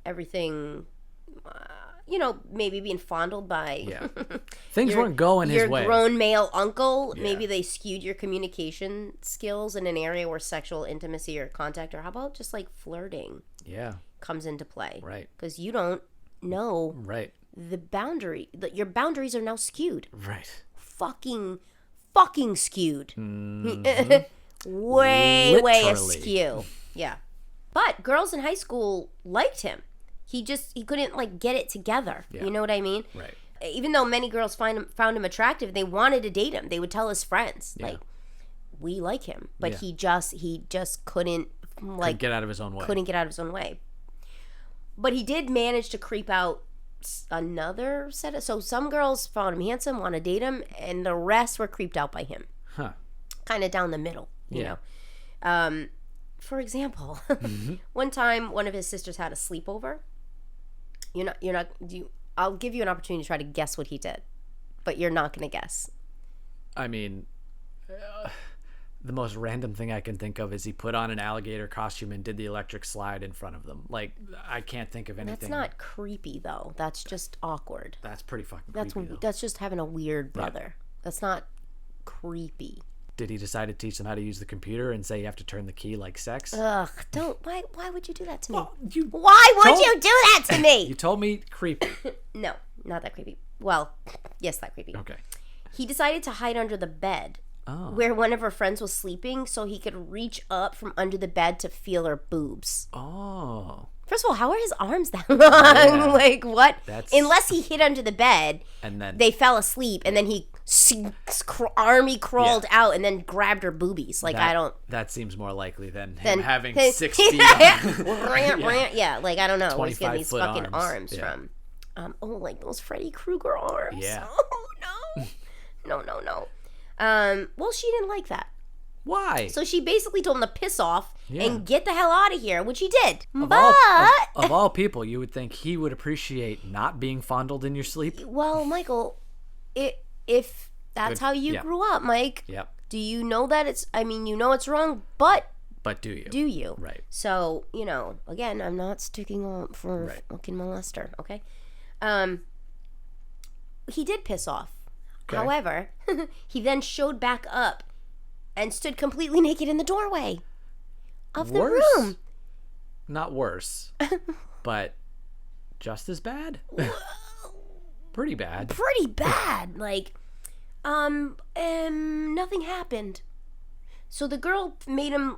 [SPEAKER 2] maybe being fondled by
[SPEAKER 1] Yeah. Things weren't going his way.
[SPEAKER 2] Your grown male uncle.
[SPEAKER 1] Yeah.
[SPEAKER 2] Maybe they skewed your communication skills in an area where sexual intimacy or contact, or how about just like flirting
[SPEAKER 1] Yeah.
[SPEAKER 2] comes into play.
[SPEAKER 1] Right.
[SPEAKER 2] Because you don't know
[SPEAKER 1] Right.
[SPEAKER 2] the boundary. Your boundaries are now skewed.
[SPEAKER 1] Right.
[SPEAKER 2] Fucking skewed.
[SPEAKER 1] Mm-hmm.
[SPEAKER 2] way
[SPEAKER 1] Literally.
[SPEAKER 2] askew. Yeah. But girls in high school liked him. He couldn't like get it together.
[SPEAKER 1] Yeah.
[SPEAKER 2] You know what I mean?
[SPEAKER 1] Right.
[SPEAKER 2] Even though many girls found him attractive, they wanted to date him. They would tell his friends,
[SPEAKER 1] Yeah.
[SPEAKER 2] like, we like him. But
[SPEAKER 1] Yeah.
[SPEAKER 2] he just couldn't
[SPEAKER 1] Couldn't get out of his own way.
[SPEAKER 2] couldn't get out of his own way. But he did manage to creep out another set of, so some girls found him handsome, want to date him, and the rest were creeped out by him.
[SPEAKER 1] Huh.
[SPEAKER 2] Kind of down the middle, you
[SPEAKER 1] Yeah.
[SPEAKER 2] know. For example, one time one of his sisters had a sleepover. I'll give you an opportunity to try to guess what he did, but you're not going to guess.
[SPEAKER 1] I mean, the most random thing I can think of is he put on an alligator costume and did the electric slide in front of them. Like, I can't think of anything.
[SPEAKER 2] That's not creepy though. That's just awkward.
[SPEAKER 1] That's pretty fucking creepy, though.
[SPEAKER 2] That's just having a weird brother. That's not creepy.
[SPEAKER 1] Did he decide to teach them how to use the computer and say you have to turn the key like sex?
[SPEAKER 2] Ugh, don't. Why would you do that to me?
[SPEAKER 1] Well,
[SPEAKER 2] Why would
[SPEAKER 1] told-
[SPEAKER 2] you do that to me?
[SPEAKER 1] You told me creepy.
[SPEAKER 2] No, not that creepy. Well, yes, that creepy.
[SPEAKER 1] Okay.
[SPEAKER 2] He decided to hide under the bed
[SPEAKER 1] Oh.
[SPEAKER 2] where one of her friends was sleeping so he could reach up from under the bed to feel her boobs.
[SPEAKER 1] Oh.
[SPEAKER 2] First of all, how are his arms that long?
[SPEAKER 1] Yeah.
[SPEAKER 2] Like, what?
[SPEAKER 1] That's-
[SPEAKER 2] Unless he hid under the bed,
[SPEAKER 1] And then
[SPEAKER 2] they fell asleep, and then he army crawled out and then grabbed her boobies. Like, I don't...
[SPEAKER 1] That seems more likely than him
[SPEAKER 2] Then
[SPEAKER 1] having
[SPEAKER 2] his-
[SPEAKER 1] 6 feet on.
[SPEAKER 2] Yeah, like, I don't know. Where's he getting
[SPEAKER 1] 25
[SPEAKER 2] these
[SPEAKER 1] foot
[SPEAKER 2] fucking
[SPEAKER 1] arms.
[SPEAKER 2] arms
[SPEAKER 1] Yeah.
[SPEAKER 2] from? Like those Freddy Krueger arms.
[SPEAKER 1] Yeah.
[SPEAKER 2] Oh, no. No. Well, she didn't like that.
[SPEAKER 1] Why?
[SPEAKER 2] So she basically told him to piss off
[SPEAKER 1] Yeah.
[SPEAKER 2] and get the hell out of here, which he did.
[SPEAKER 1] Of
[SPEAKER 2] But,
[SPEAKER 1] of all people, you would think he would appreciate not being fondled in your sleep.
[SPEAKER 2] well, Michael, if that's
[SPEAKER 1] Good.
[SPEAKER 2] how you
[SPEAKER 1] Yeah.
[SPEAKER 2] grew up, Mike,
[SPEAKER 1] Yep.
[SPEAKER 2] do you know that it's wrong, but
[SPEAKER 1] But do you?
[SPEAKER 2] do you?
[SPEAKER 1] Right.
[SPEAKER 2] So, again, I'm not sticking up for
[SPEAKER 1] Right.
[SPEAKER 2] fucking molester, okay? He did piss off.
[SPEAKER 1] Okay.
[SPEAKER 2] However, he then showed back up and stood completely naked in the doorway of the
[SPEAKER 1] Worse?
[SPEAKER 2] room.
[SPEAKER 1] Not worse, but just as bad. Pretty bad.
[SPEAKER 2] Pretty bad. Like, nothing happened. So the girl made him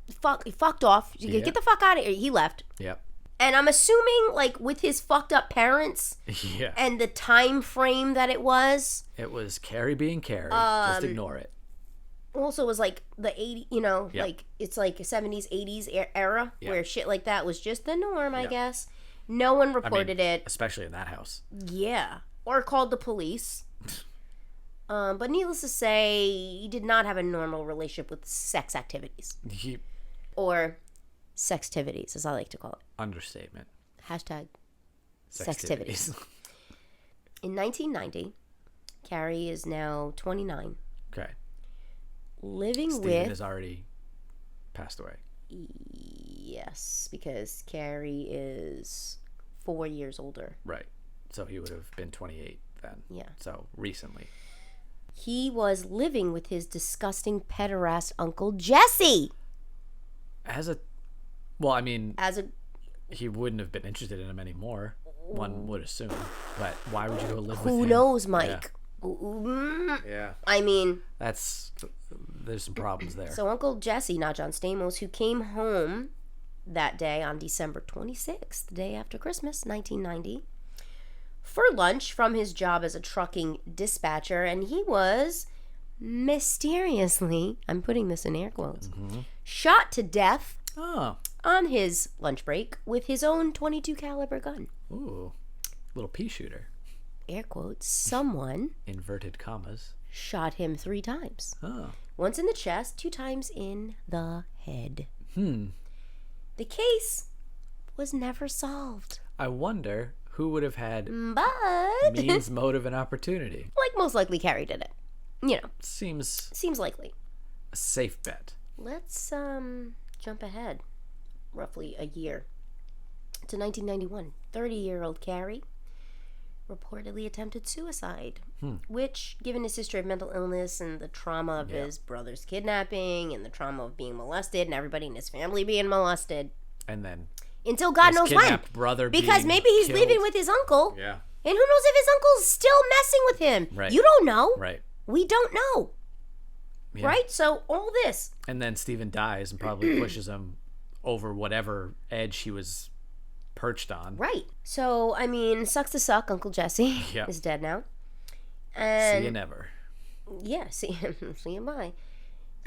[SPEAKER 2] fucked off. She
[SPEAKER 1] Yeah.
[SPEAKER 2] Get the fuck out of here. He left.
[SPEAKER 1] Yep.
[SPEAKER 2] And I'm assuming, like, with his fucked up parents
[SPEAKER 1] Yeah.
[SPEAKER 2] and the time frame that it was,
[SPEAKER 1] It was Carrie being Carrie. Just ignore it.
[SPEAKER 2] also was like the 80s,
[SPEAKER 1] Yep.
[SPEAKER 2] like it's like 70s, 80s era
[SPEAKER 1] Yep.
[SPEAKER 2] where shit like that was just the norm, I
[SPEAKER 1] Yep.
[SPEAKER 2] guess. No one
[SPEAKER 1] I mean,
[SPEAKER 2] reported it.
[SPEAKER 1] especially in that house.
[SPEAKER 2] Yeah. Or called the police. But needless to say, he did not have a normal relationship with sex activities.
[SPEAKER 1] He,
[SPEAKER 2] Or sextivities, as I like to call it.
[SPEAKER 1] understatement.
[SPEAKER 2] Hashtag sextivities. In 1990, Carrie is now 29.
[SPEAKER 1] Okay.
[SPEAKER 2] Living
[SPEAKER 1] Steven
[SPEAKER 2] with...
[SPEAKER 1] has already passed away.
[SPEAKER 2] Yes, because Carrie is 4 years older.
[SPEAKER 1] Right. So he would have been 28 then.
[SPEAKER 2] Yeah.
[SPEAKER 1] So recently.
[SPEAKER 2] He was living with his disgusting pederast uncle Jesse.
[SPEAKER 1] Well, I mean,
[SPEAKER 2] As a
[SPEAKER 1] he wouldn't have been interested in him anymore. One would assume. But why would you go live with
[SPEAKER 2] who
[SPEAKER 1] him?
[SPEAKER 2] knows, Mike? Mm,
[SPEAKER 1] Yeah.
[SPEAKER 2] I mean,
[SPEAKER 1] There's some problems there.
[SPEAKER 2] so Uncle Jesse, not John Stamos, who came home that day on December 26th, the day after Christmas, 1990, for lunch from his job as a trucking dispatcher, and he was mysteriously, I'm putting this in air quotes, shot to death
[SPEAKER 1] Oh.
[SPEAKER 2] on his lunch break with his own .22 caliber gun.
[SPEAKER 1] Ooh. Little pea shooter.
[SPEAKER 2] Air quotes. Someone
[SPEAKER 1] Inverted commas.
[SPEAKER 2] shot him 3 times.
[SPEAKER 1] Oh.
[SPEAKER 2] Once in the chest, 2 times in the head.
[SPEAKER 1] Hmm.
[SPEAKER 2] The case was never solved.
[SPEAKER 1] I wonder who would have had
[SPEAKER 2] But,
[SPEAKER 1] means, motive, and opportunity.
[SPEAKER 2] like, most likely Carrie did it.
[SPEAKER 1] Seems
[SPEAKER 2] Seems likely.
[SPEAKER 1] a safe bet.
[SPEAKER 2] Let's jump ahead roughly a year to 1991. 30-year-old Carrie reportedly attempted suicide, which, given his history of mental illness and the trauma of his brother's kidnapping and the trauma of being molested and everybody in his family being molested.
[SPEAKER 1] And then
[SPEAKER 2] until God knows when.
[SPEAKER 1] Brother
[SPEAKER 2] because maybe he's
[SPEAKER 1] killed.
[SPEAKER 2] living with his uncle.
[SPEAKER 1] Yeah.
[SPEAKER 2] And who knows if his uncle's still messing with him.
[SPEAKER 1] Right.
[SPEAKER 2] You don't know.
[SPEAKER 1] Right.
[SPEAKER 2] We don't know.
[SPEAKER 1] Yeah.
[SPEAKER 2] Right? So all this.
[SPEAKER 1] And then Stephen dies and probably pushes him over whatever edge he was perched on.
[SPEAKER 2] Right. So, I mean, sucks to suck. Uncle Jesse is dead now. And
[SPEAKER 1] see you never.
[SPEAKER 2] Yeah, see you bye.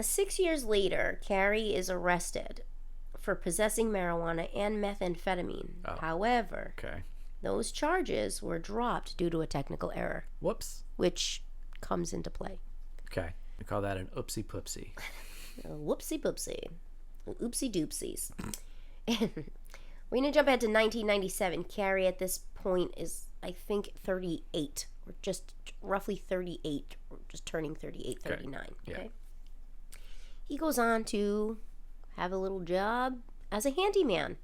[SPEAKER 2] 6 years later, Cary is arrested for possessing marijuana and methamphetamine.
[SPEAKER 1] Oh.
[SPEAKER 2] However,
[SPEAKER 1] Okay.
[SPEAKER 2] those charges were dropped due to a technical error,
[SPEAKER 1] Whoops.
[SPEAKER 2] which comes into play.
[SPEAKER 1] Okay. We call that an oopsie poopsie.
[SPEAKER 2] Whoopsie poopsie. Oopsie doopsies. We're going to jump ahead to 1997. Cary at this point is, I think, 38. Or just roughly 38. Or just turning 38, 39. Okay.
[SPEAKER 1] Yeah.
[SPEAKER 2] He goes on to have a little job as a handyman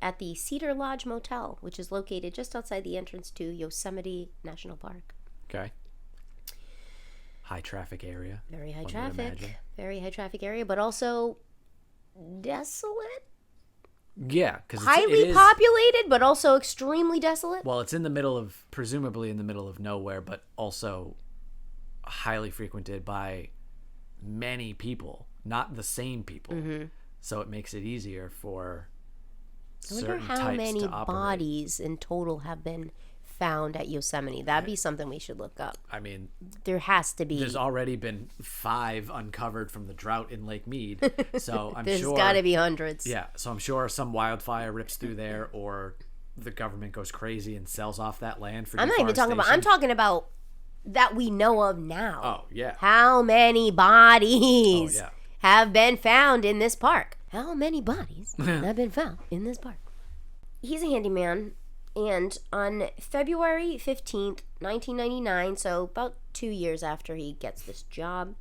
[SPEAKER 2] at the Cedar Lodge Motel, which is located just outside the entrance to Yosemite National Park.
[SPEAKER 1] Okay. High traffic area.
[SPEAKER 2] Very high traffic. Very high traffic area, but also desolate.
[SPEAKER 1] Yeah, because
[SPEAKER 2] Highly populated, but also extremely desolate.
[SPEAKER 1] Well, it's presumably in the middle of nowhere, but also highly frequented by many people, not the same people. Mm-hmm. So it makes it easier for certain types to operate.
[SPEAKER 2] I wonder how many bodies in total have been found at Yosemite. That'd be something we should look up.
[SPEAKER 1] I mean,
[SPEAKER 2] there has to be.
[SPEAKER 1] There's already been 5 uncovered from the drought in Lake Mead, so I'm
[SPEAKER 2] there's
[SPEAKER 1] sure
[SPEAKER 2] got to be hundreds.
[SPEAKER 1] Yeah, so I'm sure some wildfire rips through there, or the government goes crazy and sells off that land for.
[SPEAKER 2] I'm not even talking about. I'm talking about that we know of now.
[SPEAKER 1] Oh yeah.
[SPEAKER 2] How many bodies have been found in this park? How many bodies have been found in this park? He's a handyman. And on February 15th, 1999, so about 2 years after he gets this job,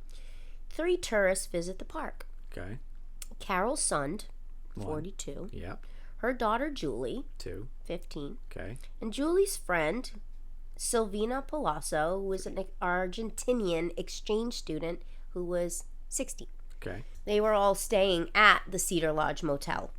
[SPEAKER 2] 3 tourists visit the park.
[SPEAKER 1] Okay.
[SPEAKER 2] Carol Sund, 42.
[SPEAKER 1] Yeah.
[SPEAKER 2] Her daughter, Julie,
[SPEAKER 1] 2.
[SPEAKER 2] 15.
[SPEAKER 1] Okay.
[SPEAKER 2] And Julie's friend, Silvina Palazzo, who was an Argentinian exchange student who was 16.
[SPEAKER 1] Okay.
[SPEAKER 2] They were all staying at the Cedar Lodge Motel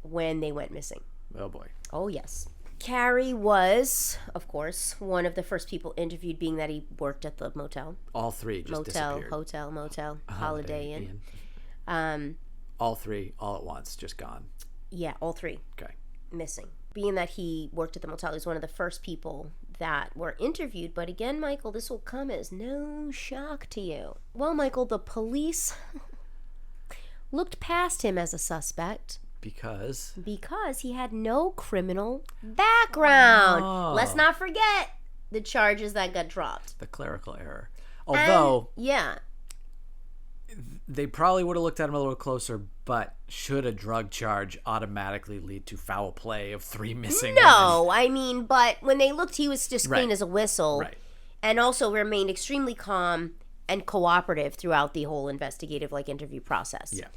[SPEAKER 2] when they went missing.
[SPEAKER 1] Oh, boy.
[SPEAKER 2] Oh, yes. Cary was, of course, one of the first people interviewed, being that he worked at the motel.
[SPEAKER 1] All 3 just disappeared.
[SPEAKER 2] Motel, Holiday Inn.
[SPEAKER 1] All 3, all at once, just gone.
[SPEAKER 2] Yeah, all 3.
[SPEAKER 1] Okay.
[SPEAKER 2] Missing. Being that he worked at the motel, he was one of the first people that were interviewed. But again, Michael, this will come as no shock to you. Well, Michael, the police looked past him as a suspect.
[SPEAKER 1] Because
[SPEAKER 2] he had no criminal background.
[SPEAKER 1] Oh.
[SPEAKER 2] Let's not forget the charges that got dropped.
[SPEAKER 1] The clerical error. Although, they probably would have looked at him a little closer, but should a drug charge automatically lead to foul play of 3 missing
[SPEAKER 2] No,
[SPEAKER 1] women?
[SPEAKER 2] I mean, but when they looked, he was just clean as a whistle.
[SPEAKER 1] Right.
[SPEAKER 2] And also remained extremely calm and cooperative throughout the whole investigative interview process.
[SPEAKER 1] Yeah.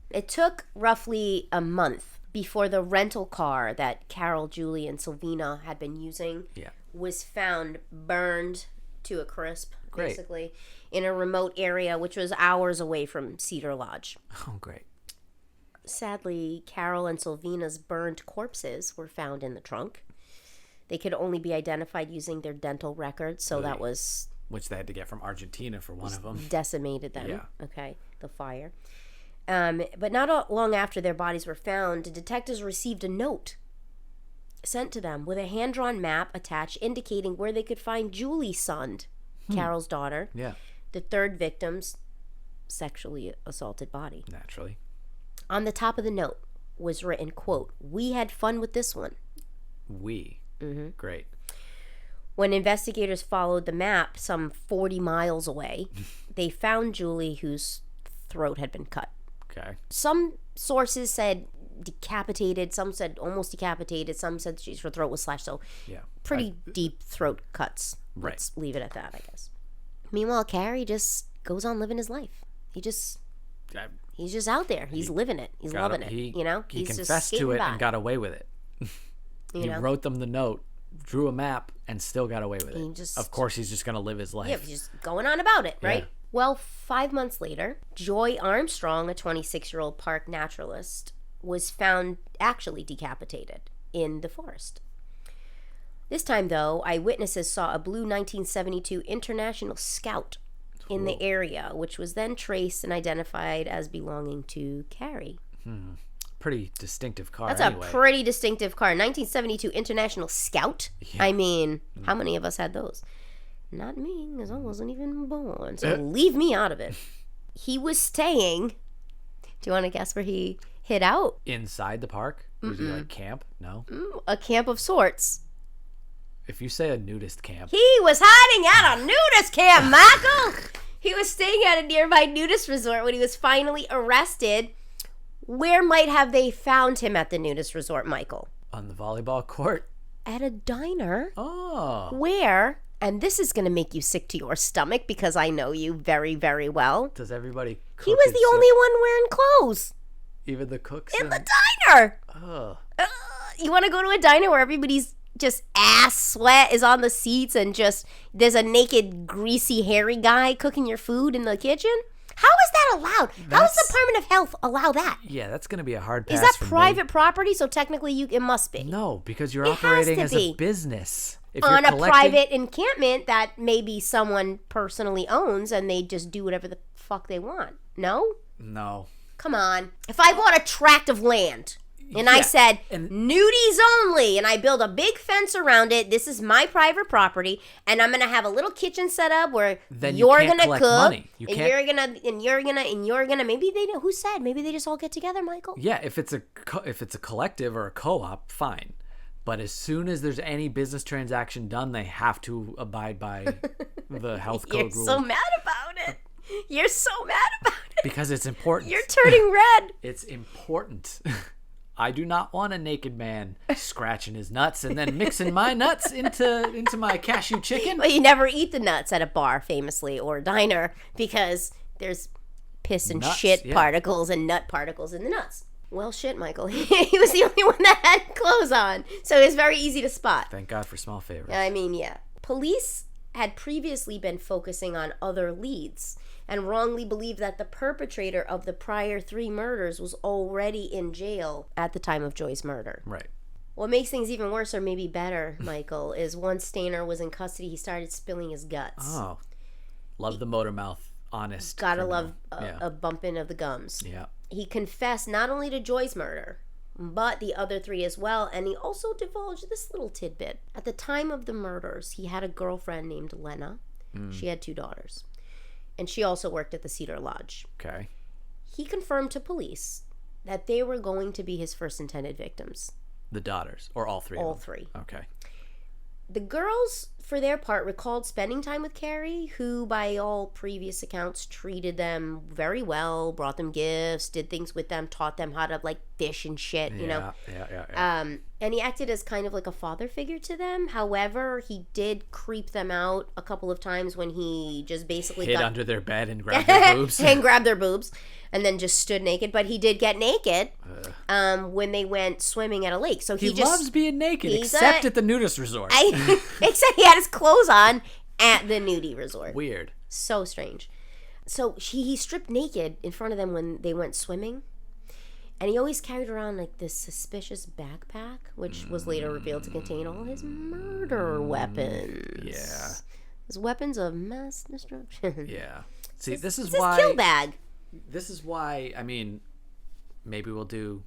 [SPEAKER 2] It took roughly a month before the rental car that Carol, Julie, and Silvina had been using was found burned to a crisp, basically, in a remote area, which was hours away from Cedar Lodge.
[SPEAKER 1] Oh, great.
[SPEAKER 2] Sadly, Carol and Silvina's burned corpses were found in the trunk. They could only be identified using their dental records, so that was...
[SPEAKER 1] Which they had to get from Argentina for one of them.
[SPEAKER 2] Decimated them.
[SPEAKER 1] Yeah.
[SPEAKER 2] Okay, the fire. But not long after their bodies were found, the detectives received a note sent to them with a hand-drawn map attached indicating where they could find Julie Sund, Carol's daughter, the 3rd victim's sexually assaulted body.
[SPEAKER 1] Naturally.
[SPEAKER 2] On the top of the note was written, quote, "We had fun with this one."
[SPEAKER 1] We. Mm-hmm. Great.
[SPEAKER 2] When investigators followed the map some 40 miles away, they found Julie, whose throat had been cut.
[SPEAKER 1] Okay.
[SPEAKER 2] Some sources said decapitated, some said almost decapitated, some said her throat was slashed, so pretty deep throat cuts.
[SPEAKER 1] Right.
[SPEAKER 2] Let's leave it at that, I guess. Meanwhile, Cary just goes on living his life. He's just out there. He's living it. He's loving it.
[SPEAKER 1] He
[SPEAKER 2] He's
[SPEAKER 1] confessed
[SPEAKER 2] just
[SPEAKER 1] to it
[SPEAKER 2] by.
[SPEAKER 1] and got away with it. He wrote them the note drew a map and still got away with it.
[SPEAKER 2] Just,
[SPEAKER 1] of course, he's just going to live his life.
[SPEAKER 2] Yeah, he's just going on about it, right?
[SPEAKER 1] Yeah.
[SPEAKER 2] Well, 5 months later, Joy Armstrong, a 26-year-old park naturalist, was found actually decapitated in the forest. This time, though, eyewitnesses saw a blue 1972 International Scout in the area, which was then traced and identified as belonging to Cary.
[SPEAKER 1] Pretty distinctive car.
[SPEAKER 2] That's
[SPEAKER 1] anyway.
[SPEAKER 2] a pretty distinctive car. 1972 International Scout.
[SPEAKER 1] Yeah.
[SPEAKER 2] I mean, how many of us had those? Not me, because I wasn't even born. So leave me out of it. He was staying. Do you want to guess where he hid out?
[SPEAKER 1] Inside the park? Was he like camp? No.
[SPEAKER 2] A camp of sorts.
[SPEAKER 1] If you say a nudist camp,
[SPEAKER 2] He was hiding at a nudist camp, Michael. He was staying at a nearby nudist resort when he was finally arrested. Where might have they found him at the nudist resort, Michael?
[SPEAKER 1] on the volleyball court.
[SPEAKER 2] At a diner.
[SPEAKER 1] Oh.
[SPEAKER 2] Where, and this is going to make you sick to your stomach because I know you very, very well.
[SPEAKER 1] Does everybody cook?
[SPEAKER 2] He was the only one wearing clothes.
[SPEAKER 1] Even the cooks?
[SPEAKER 2] In the diner.
[SPEAKER 1] Oh.
[SPEAKER 2] You want to go to a diner where everybody's just ass sweat is on the seats and just there's a naked, greasy, hairy guy cooking your food in the kitchen? How is that allowed? How does the Department of Health allow that?
[SPEAKER 1] Yeah, that's going to be a hard pass.
[SPEAKER 2] Is that
[SPEAKER 1] for
[SPEAKER 2] private
[SPEAKER 1] me.
[SPEAKER 2] property? So technically it must be.
[SPEAKER 1] No, because you're
[SPEAKER 2] It
[SPEAKER 1] operating
[SPEAKER 2] has
[SPEAKER 1] as
[SPEAKER 2] to
[SPEAKER 1] a
[SPEAKER 2] be.
[SPEAKER 1] business. If
[SPEAKER 2] On
[SPEAKER 1] you're
[SPEAKER 2] a private encampment that maybe someone personally owns and they just do whatever the fuck they want. No?
[SPEAKER 1] No.
[SPEAKER 2] Come on. If I bought a tract of land and I said nudies only and I build a big fence around it, this is my private property and I'm going to have a little kitchen set up where
[SPEAKER 1] Then
[SPEAKER 2] you're
[SPEAKER 1] you can't
[SPEAKER 2] going to
[SPEAKER 1] collect
[SPEAKER 2] cook
[SPEAKER 1] money. You
[SPEAKER 2] and
[SPEAKER 1] can't-
[SPEAKER 2] you're going to maybe they don't, who said maybe they just all get together, Michael?
[SPEAKER 1] Yeah, if it's a collective or a co-op, fine. But as soon as there's any business transaction done, they have to abide by the health code rules.
[SPEAKER 2] You're so mad about it. You're so mad about it.
[SPEAKER 1] Because it's important.
[SPEAKER 2] You're turning red.
[SPEAKER 1] It's important. I do not want a naked man scratching his nuts and then mixing my nuts into my cashew chicken.
[SPEAKER 2] Well, you never eat the nuts at a bar, famously, or a diner, because there's piss and shit particles and nut particles in the nuts. Well, shit, Michael. He was the only one that had clothes on, so it was very easy to spot.
[SPEAKER 1] Thank God for small favors.
[SPEAKER 2] I mean, yeah. Police had previously been focusing on other leads and wrongly believed that the perpetrator of the prior 3 murders was already in jail at the time of Joy's murder.
[SPEAKER 1] Right.
[SPEAKER 2] What makes things even worse, or maybe better, Michael, is once Stainer was in custody, he started spilling his guts.
[SPEAKER 1] Oh. Love the motor mouth, honest.
[SPEAKER 2] Gotta
[SPEAKER 1] criminal.
[SPEAKER 2] love a bumping of the gums.
[SPEAKER 1] Yeah.
[SPEAKER 2] He confessed not only to Joy's murder, but the other 3 as well, and he also divulged this little tidbit. At the time of the murders, he had a girlfriend named Lena. She had 2 daughters. And she also worked at the Cedar Lodge.
[SPEAKER 1] Okay.
[SPEAKER 2] He confirmed to police that they were going to be his first intended victims.
[SPEAKER 1] The daughters, or all 3
[SPEAKER 2] All
[SPEAKER 1] of them?
[SPEAKER 2] 3.
[SPEAKER 1] Okay.
[SPEAKER 2] The girls, for their part, recalled spending time with Cary, who, by all previous accounts, treated them very well, brought them gifts, did things with them, taught them how to, like, fish and shit, you know.
[SPEAKER 1] Yeah.
[SPEAKER 2] And he acted as kind of like a father figure to them. However, he did creep them out a couple of times when he just basically
[SPEAKER 1] Hid under their bed and grabbed their boobs.
[SPEAKER 2] and grabbed their boobs and then just stood naked. But he did get naked when they went swimming at a lake. So
[SPEAKER 1] He loves being naked, except at the nudist resort.
[SPEAKER 2] Except he had his clothes on at the nudie resort.
[SPEAKER 1] Weird.
[SPEAKER 2] So strange. So he stripped naked in front of them when they went swimming. And he always carried around like this suspicious backpack, which was later revealed to contain all his murder weapons.
[SPEAKER 1] Yeah.
[SPEAKER 2] His weapons of mass destruction.
[SPEAKER 1] Yeah. See, this is
[SPEAKER 2] It's
[SPEAKER 1] why...
[SPEAKER 2] his kill bag.
[SPEAKER 1] This is why, I mean, maybe we'll do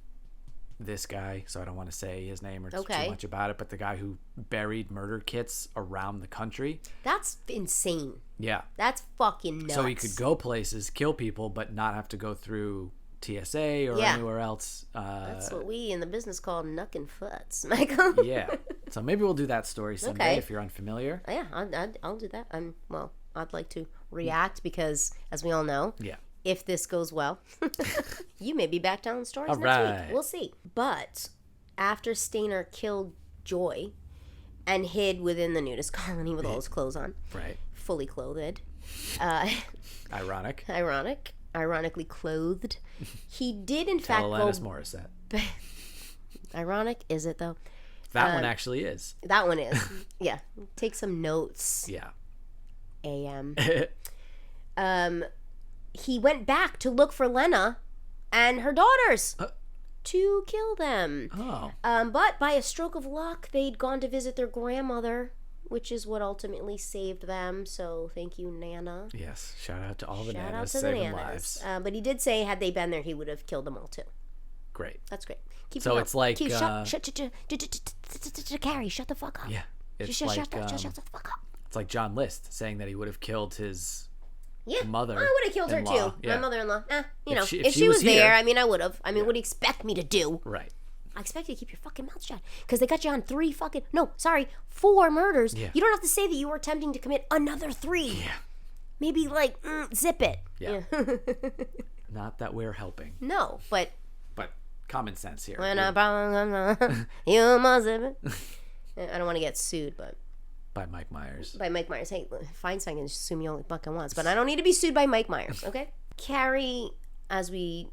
[SPEAKER 1] this guy, so I don't want to say his name or too much about it, but the guy who buried murder kits around the country.
[SPEAKER 2] That's insane.
[SPEAKER 1] Yeah.
[SPEAKER 2] That's fucking nuts.
[SPEAKER 1] So he could go places, kill people, but not have to go through TSA or anywhere else.
[SPEAKER 2] That's what we in the business call knucking foots, Michael.
[SPEAKER 1] Yeah. So maybe we'll do that story someday if you're unfamiliar.
[SPEAKER 2] Yeah, I'll do that. I'd like to react because, as we all know, if this goes well, you may be back telling stories next week. We'll see. But after Stainer killed Joy and hid within the nudist colony with all his clothes on,
[SPEAKER 1] right,
[SPEAKER 2] fully clothed, ironically clothed, he did in fact
[SPEAKER 1] go...
[SPEAKER 2] Alanis
[SPEAKER 1] Morissette.
[SPEAKER 2] Ironic, is it though?
[SPEAKER 1] That one actually is.
[SPEAKER 2] That one is. Yeah. Take some notes.
[SPEAKER 1] Yeah.
[SPEAKER 2] AM. He went back to look for Lena and her daughters to kill them.
[SPEAKER 1] Oh.
[SPEAKER 2] But by a stroke of luck, they'd gone to visit their grandmother, which is what ultimately saved them. So thank you, Nana.
[SPEAKER 1] Yes. Shout out to all the
[SPEAKER 2] Shout out
[SPEAKER 1] nanas
[SPEAKER 2] to the
[SPEAKER 1] saving
[SPEAKER 2] nanas.
[SPEAKER 1] lives.
[SPEAKER 2] But he did say, had they been there, he would have killed them all too.
[SPEAKER 1] Great.
[SPEAKER 2] That's great. Keep
[SPEAKER 1] So
[SPEAKER 2] it
[SPEAKER 1] it's
[SPEAKER 2] up.
[SPEAKER 1] like...
[SPEAKER 2] Keep, Carrie, shut the fuck up.
[SPEAKER 1] Yeah. It's
[SPEAKER 2] Shut
[SPEAKER 1] like...
[SPEAKER 2] the fuck up.
[SPEAKER 1] It's like John List saying that he would have killed his...
[SPEAKER 2] Yeah,
[SPEAKER 1] mother.
[SPEAKER 2] I would have killed her too.
[SPEAKER 1] Yeah.
[SPEAKER 2] My mother-in-law. If
[SPEAKER 1] she
[SPEAKER 2] she was
[SPEAKER 1] was
[SPEAKER 2] there,
[SPEAKER 1] here-
[SPEAKER 2] I mean, I would have. I mean, what do you expect me to do?
[SPEAKER 1] Right.
[SPEAKER 2] I expect you to keep your fucking mouth shut because they got you on 4 murders.
[SPEAKER 1] Yeah.
[SPEAKER 2] You don't have to say that you were attempting to commit another 3.
[SPEAKER 1] Yeah.
[SPEAKER 2] Maybe like zip it.
[SPEAKER 1] Yeah. Not that we're helping,
[SPEAKER 2] No, but
[SPEAKER 1] but common sense here.
[SPEAKER 2] when you must zip it. I don't want to get sued, but.
[SPEAKER 1] By Mike Myers.
[SPEAKER 2] By Mike Myers. Hey, Feinstein can sue me only fucking once, but I don't need to be sued by Mike Myers, okay? Carrie, as we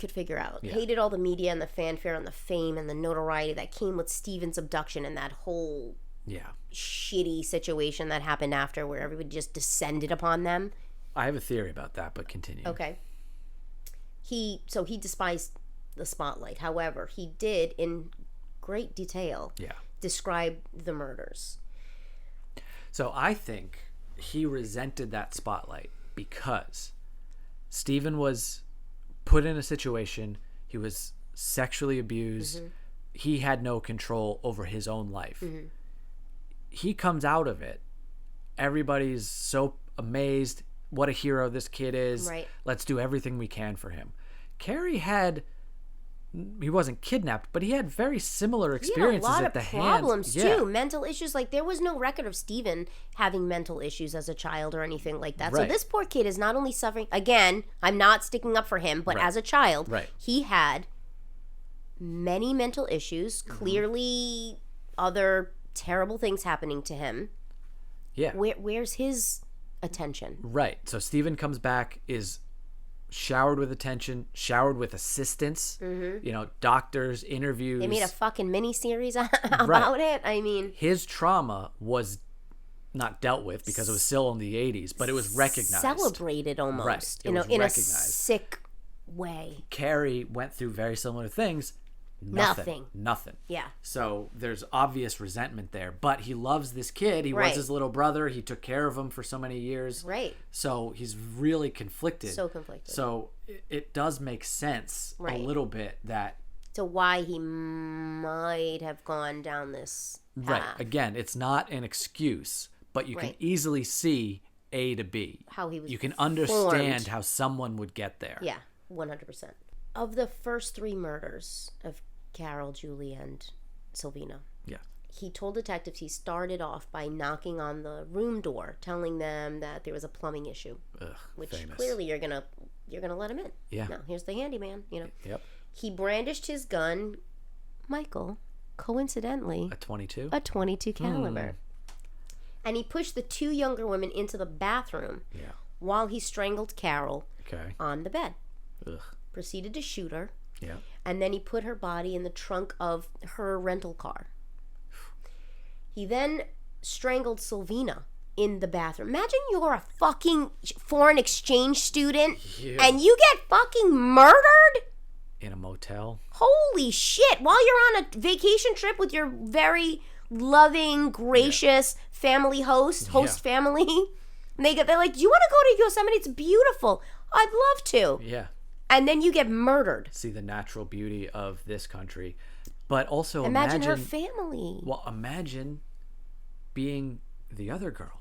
[SPEAKER 2] could figure out, hated all the media and the fanfare and the fame and the notoriety that came with Stephen's abduction and that whole shitty situation that happened after where everybody just descended upon them.
[SPEAKER 1] I have a theory about that, but continue.
[SPEAKER 2] Okay. He despised the spotlight. However, he did, in great detail, describe the murders.
[SPEAKER 1] So I think he resented that spotlight because Stephen was put in a situation, he was sexually abused, he had no control over his own life. He comes out of it, everybody's so amazed, what a hero this kid is, let's do everything we can for him. Carrie he wasn't kidnapped, but he had very similar experiences at the hands.
[SPEAKER 2] He had a lot of problems too, mental issues. Like there was no record of Stephen having mental issues as a child or anything like that. So this poor kid is not only suffering. Again, I'm not sticking up for him, but as a child, he had many mental issues. Clearly, other terrible things happening to him.
[SPEAKER 1] Yeah.
[SPEAKER 2] Where's his attention?
[SPEAKER 1] Right. So Stephen comes back, is showered with attention, showered with assistance, doctors, interviews.
[SPEAKER 2] They made a fucking mini-series about it. I mean...
[SPEAKER 1] His trauma was not dealt with because it was still in the 80s, but it was recognized.
[SPEAKER 2] Celebrated almost.
[SPEAKER 1] Right.
[SPEAKER 2] In a sick way.
[SPEAKER 1] Carrie went through very similar things. Nothing.
[SPEAKER 2] Yeah.
[SPEAKER 1] So there's obvious resentment there. But he loves this kid. He was his little brother. He took care of him for so many years.
[SPEAKER 2] Right.
[SPEAKER 1] So he's really conflicted.
[SPEAKER 2] So conflicted.
[SPEAKER 1] So it does make sense a little bit that...
[SPEAKER 2] So why he might have gone down this path.
[SPEAKER 1] Right. Again, it's not an excuse, but you can easily see A to B.
[SPEAKER 2] How he was
[SPEAKER 1] You can understand how someone would get there.
[SPEAKER 2] Yeah, 100%. Of the first 3 murders of Carol, Julie, and Sylvina. Yeah. He told detectives he started off by knocking on the room door, telling them that there was a plumbing issue. Which famous. Clearly you're gonna let him in. Yeah. No, here's the handyman, Yep. He brandished his gun, Michael, coincidentally.
[SPEAKER 1] A 22?
[SPEAKER 2] A 22 caliber. And he pushed the 2 younger women into the bathroom while he strangled Carol on the bed. Proceeded to shoot her. Yeah. And then he put her body in the trunk of her rental car. He then strangled Sylvina in the bathroom. Imagine you're a fucking foreign exchange student and you get fucking murdered
[SPEAKER 1] in a motel.
[SPEAKER 2] Holy shit. While you're on a vacation trip with your very loving, gracious family host family. And they're like, do you want to go to Yosemite? It's beautiful. I'd love to. Yeah. And then you get murdered.
[SPEAKER 1] See the natural beauty of this country. But also
[SPEAKER 2] imagine her family.
[SPEAKER 1] Well, imagine being the other girl.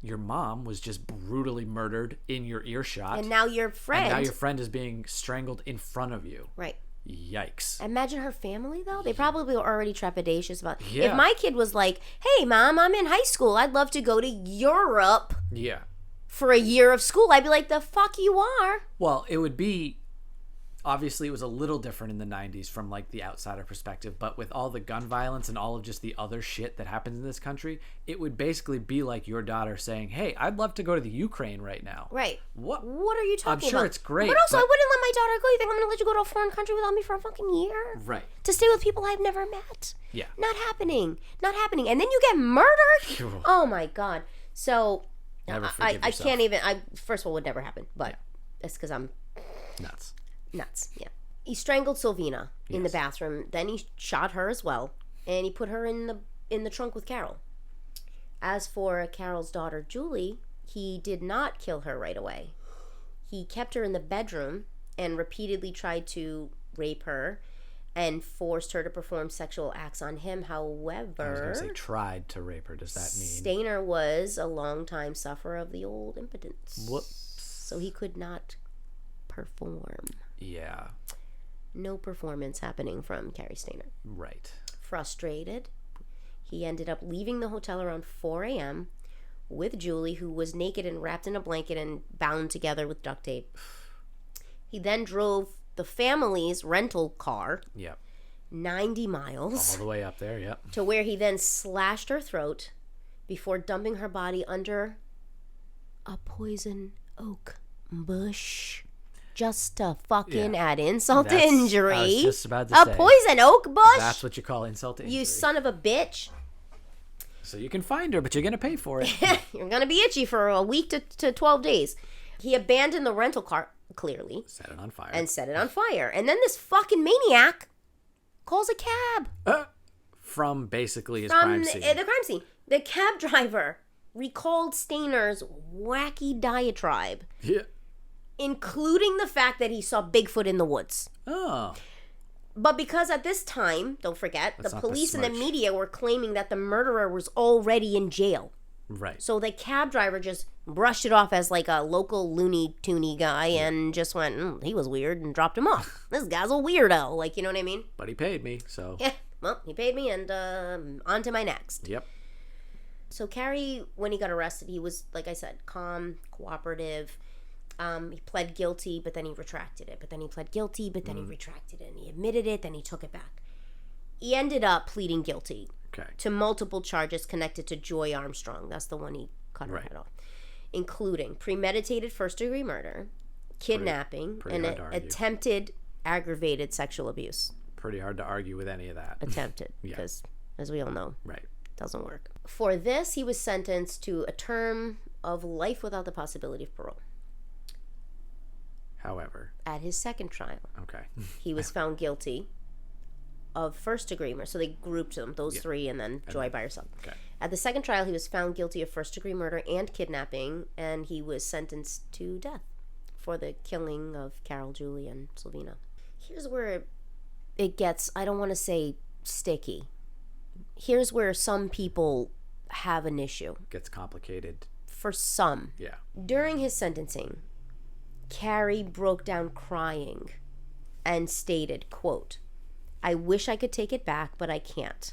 [SPEAKER 1] Your mom was just brutally murdered in your earshot.
[SPEAKER 2] And now your friend
[SPEAKER 1] is being strangled in front of you.
[SPEAKER 2] Right.
[SPEAKER 1] Yikes.
[SPEAKER 2] Imagine her family, though. They probably were already trepidatious about it. Yeah. If my kid was like, hey, Mom, I'm in high school. I'd love to go to Europe. Yeah. For a year of school. I'd be like, the fuck you are.
[SPEAKER 1] Well, it would be... obviously it was a little different in the 90s from like the outsider perspective, but with all the gun violence and all of just the other shit that happens in this country, it would basically be like your daughter saying, hey, I'd love to go to the Ukraine right now.
[SPEAKER 2] Right.
[SPEAKER 1] What
[SPEAKER 2] are you talking about?
[SPEAKER 1] I'm sure it's great.
[SPEAKER 2] But also, I wouldn't let my daughter go. You think I'm going to let you go to a foreign country without me for a fucking year?
[SPEAKER 1] Right.
[SPEAKER 2] To stay with people I've never met?
[SPEAKER 1] Yeah.
[SPEAKER 2] Not happening. Not happening. And then you get murdered? Oh my God. So, I can't even, first of all, would never happen. But that's because I'm... Nuts, yeah. He strangled Sylvina in the bathroom. Then he shot her as well. And he put her in the trunk with Carol. As for Carol's daughter, Julie, he did not kill her right away. He kept her in the bedroom and repeatedly tried to rape her and forced her to perform sexual acts on him. However... I was
[SPEAKER 1] going to say tried to rape her. Does that mean...
[SPEAKER 2] Stainer was a long-time sufferer of the old impotence.
[SPEAKER 1] Whoops.
[SPEAKER 2] So he could not perform.
[SPEAKER 1] Yeah.
[SPEAKER 2] No performance happening from Carrie Stainer.
[SPEAKER 1] Right.
[SPEAKER 2] Frustrated, he ended up leaving the hotel around 4 a.m. with Julie, who was naked and wrapped in a blanket and bound together with duct tape. He then drove the family's rental car 90 miles.
[SPEAKER 1] All the way up there, yep.
[SPEAKER 2] To where he then slashed her throat before dumping her body under a poison oak bush. Just to fucking add insult to injury.
[SPEAKER 1] I was just about to say.
[SPEAKER 2] A poison oak bush?
[SPEAKER 1] That's what you call insult to injury.
[SPEAKER 2] You son of a bitch.
[SPEAKER 1] So you can find her, but you're going to pay for it.
[SPEAKER 2] You're going to be itchy for a week to 12 days. He abandoned the rental car, clearly.
[SPEAKER 1] Set it on fire.
[SPEAKER 2] And then this fucking maniac calls a cab.
[SPEAKER 1] From basically his crime scene.
[SPEAKER 2] The crime scene. The cab driver recalled Stayner's wacky diatribe.
[SPEAKER 1] Yeah.
[SPEAKER 2] Including the fact that he saw Bigfoot in the woods.
[SPEAKER 1] Oh.
[SPEAKER 2] But because at this time, don't forget, the police and the media were claiming that the murderer was already in jail.
[SPEAKER 1] Right.
[SPEAKER 2] So the cab driver just brushed it off as like a local Looney Toony guy and just went, he was weird, and dropped him off. This guy's a weirdo. Like, you know what I mean?
[SPEAKER 1] But he paid me, so.
[SPEAKER 2] Yeah, well, he paid me, and on to my next.
[SPEAKER 1] Yep.
[SPEAKER 2] So Cary, when he got arrested, he was, like I said, calm, cooperative. He pled guilty, but then he retracted it. But then he pled guilty, but then he retracted it. And he admitted it, then he took it back. He ended up pleading guilty to multiple charges connected to Joy Armstrong. That's the one he cut her head off. Including premeditated first-degree murder, kidnapping, and attempted aggravated sexual abuse.
[SPEAKER 1] Pretty hard to argue with any of that.
[SPEAKER 2] Attempted, because, as we all know,
[SPEAKER 1] it
[SPEAKER 2] doesn't work. For this, he was sentenced to a term of life without the possibility of parole.
[SPEAKER 1] However,
[SPEAKER 2] at his second trial, he was found guilty of first-degree murder. So they grouped them, those three, and then Joy by herself. At the second trial, he was found guilty of first-degree murder and kidnapping, and he was sentenced to death for the killing of Carol, Julie, and Sylvina. Here's where it gets, I don't want to say sticky. Here's where some people have an issue.
[SPEAKER 1] Gets complicated.
[SPEAKER 2] For some.
[SPEAKER 1] Yeah.
[SPEAKER 2] During his sentencing, Cary broke down crying and stated, quote, "I wish I could take it back, but I can't.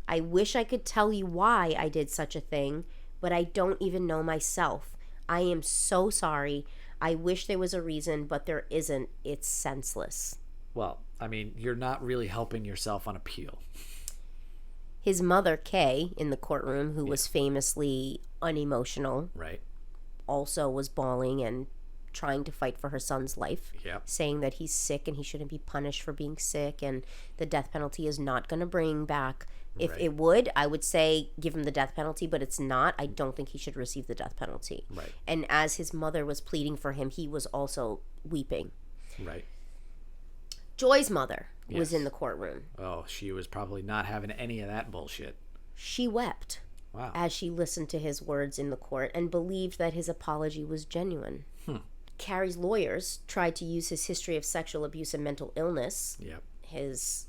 [SPEAKER 2] I wish I could tell you why I did such a thing, but I don't even know myself. I am so sorry. I wish there was a reason, but there isn't. It's senseless."
[SPEAKER 1] Well, I mean, you're not really helping yourself on appeal.
[SPEAKER 2] His mother, Kay, in the courtroom, who was famously unemotional, also was bawling and trying to fight for her son's life, saying that he's sick and he shouldn't be punished for being sick, and the death penalty is not going to bring back. If it would, I would say give him the death penalty, but it's not. I don't think he should receive the death penalty. And as his mother was pleading for him, he was also weeping. Joy's mother was in the courtroom.
[SPEAKER 1] Oh, she was probably not having any of that bullshit.
[SPEAKER 2] She wept as she listened to his words in the court and believed that his apology was genuine. Cary's lawyers tried to use his history of sexual abuse and mental illness, his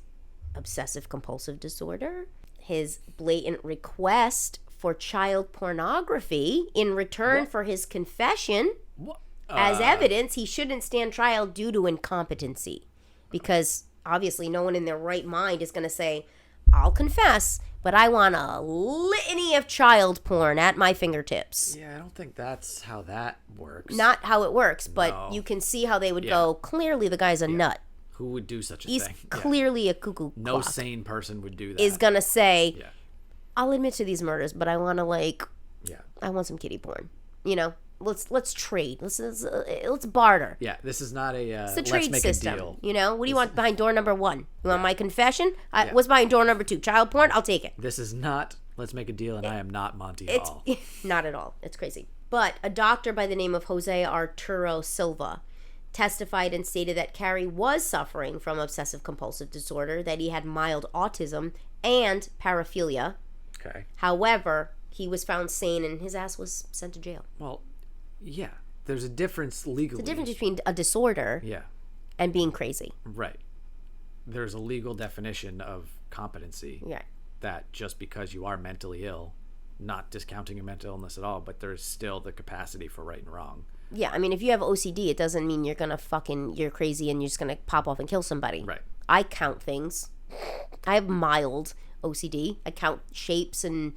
[SPEAKER 2] obsessive-compulsive disorder, his blatant request for child pornography in return for his confession as evidence he shouldn't stand trial due to incompetency. Because obviously no one in their right mind is going to say, I'll confess, but I want a litany of child porn at my fingertips.
[SPEAKER 1] Yeah, I don't think that's how that works.
[SPEAKER 2] Not how it works, but
[SPEAKER 1] No.
[SPEAKER 2] you can see how they would go, clearly the guy's a nut.
[SPEAKER 1] Who would do such a
[SPEAKER 2] He's
[SPEAKER 1] thing?
[SPEAKER 2] clearly a cuckoo
[SPEAKER 1] No
[SPEAKER 2] clock.
[SPEAKER 1] sane person would do that.
[SPEAKER 2] Is going to say,
[SPEAKER 1] Yeah.
[SPEAKER 2] I'll admit to these murders, but I want to
[SPEAKER 1] Yeah.
[SPEAKER 2] I want some kiddie porn. Let's trade. Let's barter.
[SPEAKER 1] Yeah, this is not a
[SPEAKER 2] It's a
[SPEAKER 1] let's
[SPEAKER 2] trade
[SPEAKER 1] make
[SPEAKER 2] system.
[SPEAKER 1] a deal.
[SPEAKER 2] What do you want behind door number 1? You want my confession? What's behind door number 2? Child porn? I'll take it.
[SPEAKER 1] This is not let's make a deal, and I am not Monty
[SPEAKER 2] It's
[SPEAKER 1] Hall.
[SPEAKER 2] not at all. It's crazy. But a doctor by the name of Jose Arturo Silva testified and stated that Cary was suffering from obsessive compulsive disorder, that he had mild autism and paraphilia.
[SPEAKER 1] Okay.
[SPEAKER 2] However, he was found sane and his ass was sent to jail.
[SPEAKER 1] Well, yeah. There's a difference legally.
[SPEAKER 2] The difference between a disorder
[SPEAKER 1] Yeah.
[SPEAKER 2] and being crazy.
[SPEAKER 1] Right. There's a legal definition of competency.
[SPEAKER 2] Yeah.
[SPEAKER 1] That just because you are mentally ill, not discounting your mental illness at all, but there's still the capacity for right and wrong.
[SPEAKER 2] Yeah, I mean, if you have OCD, it doesn't mean you're you're crazy and you're just gonna pop off and kill somebody.
[SPEAKER 1] Right.
[SPEAKER 2] I count things. I have mild OCD. I count shapes and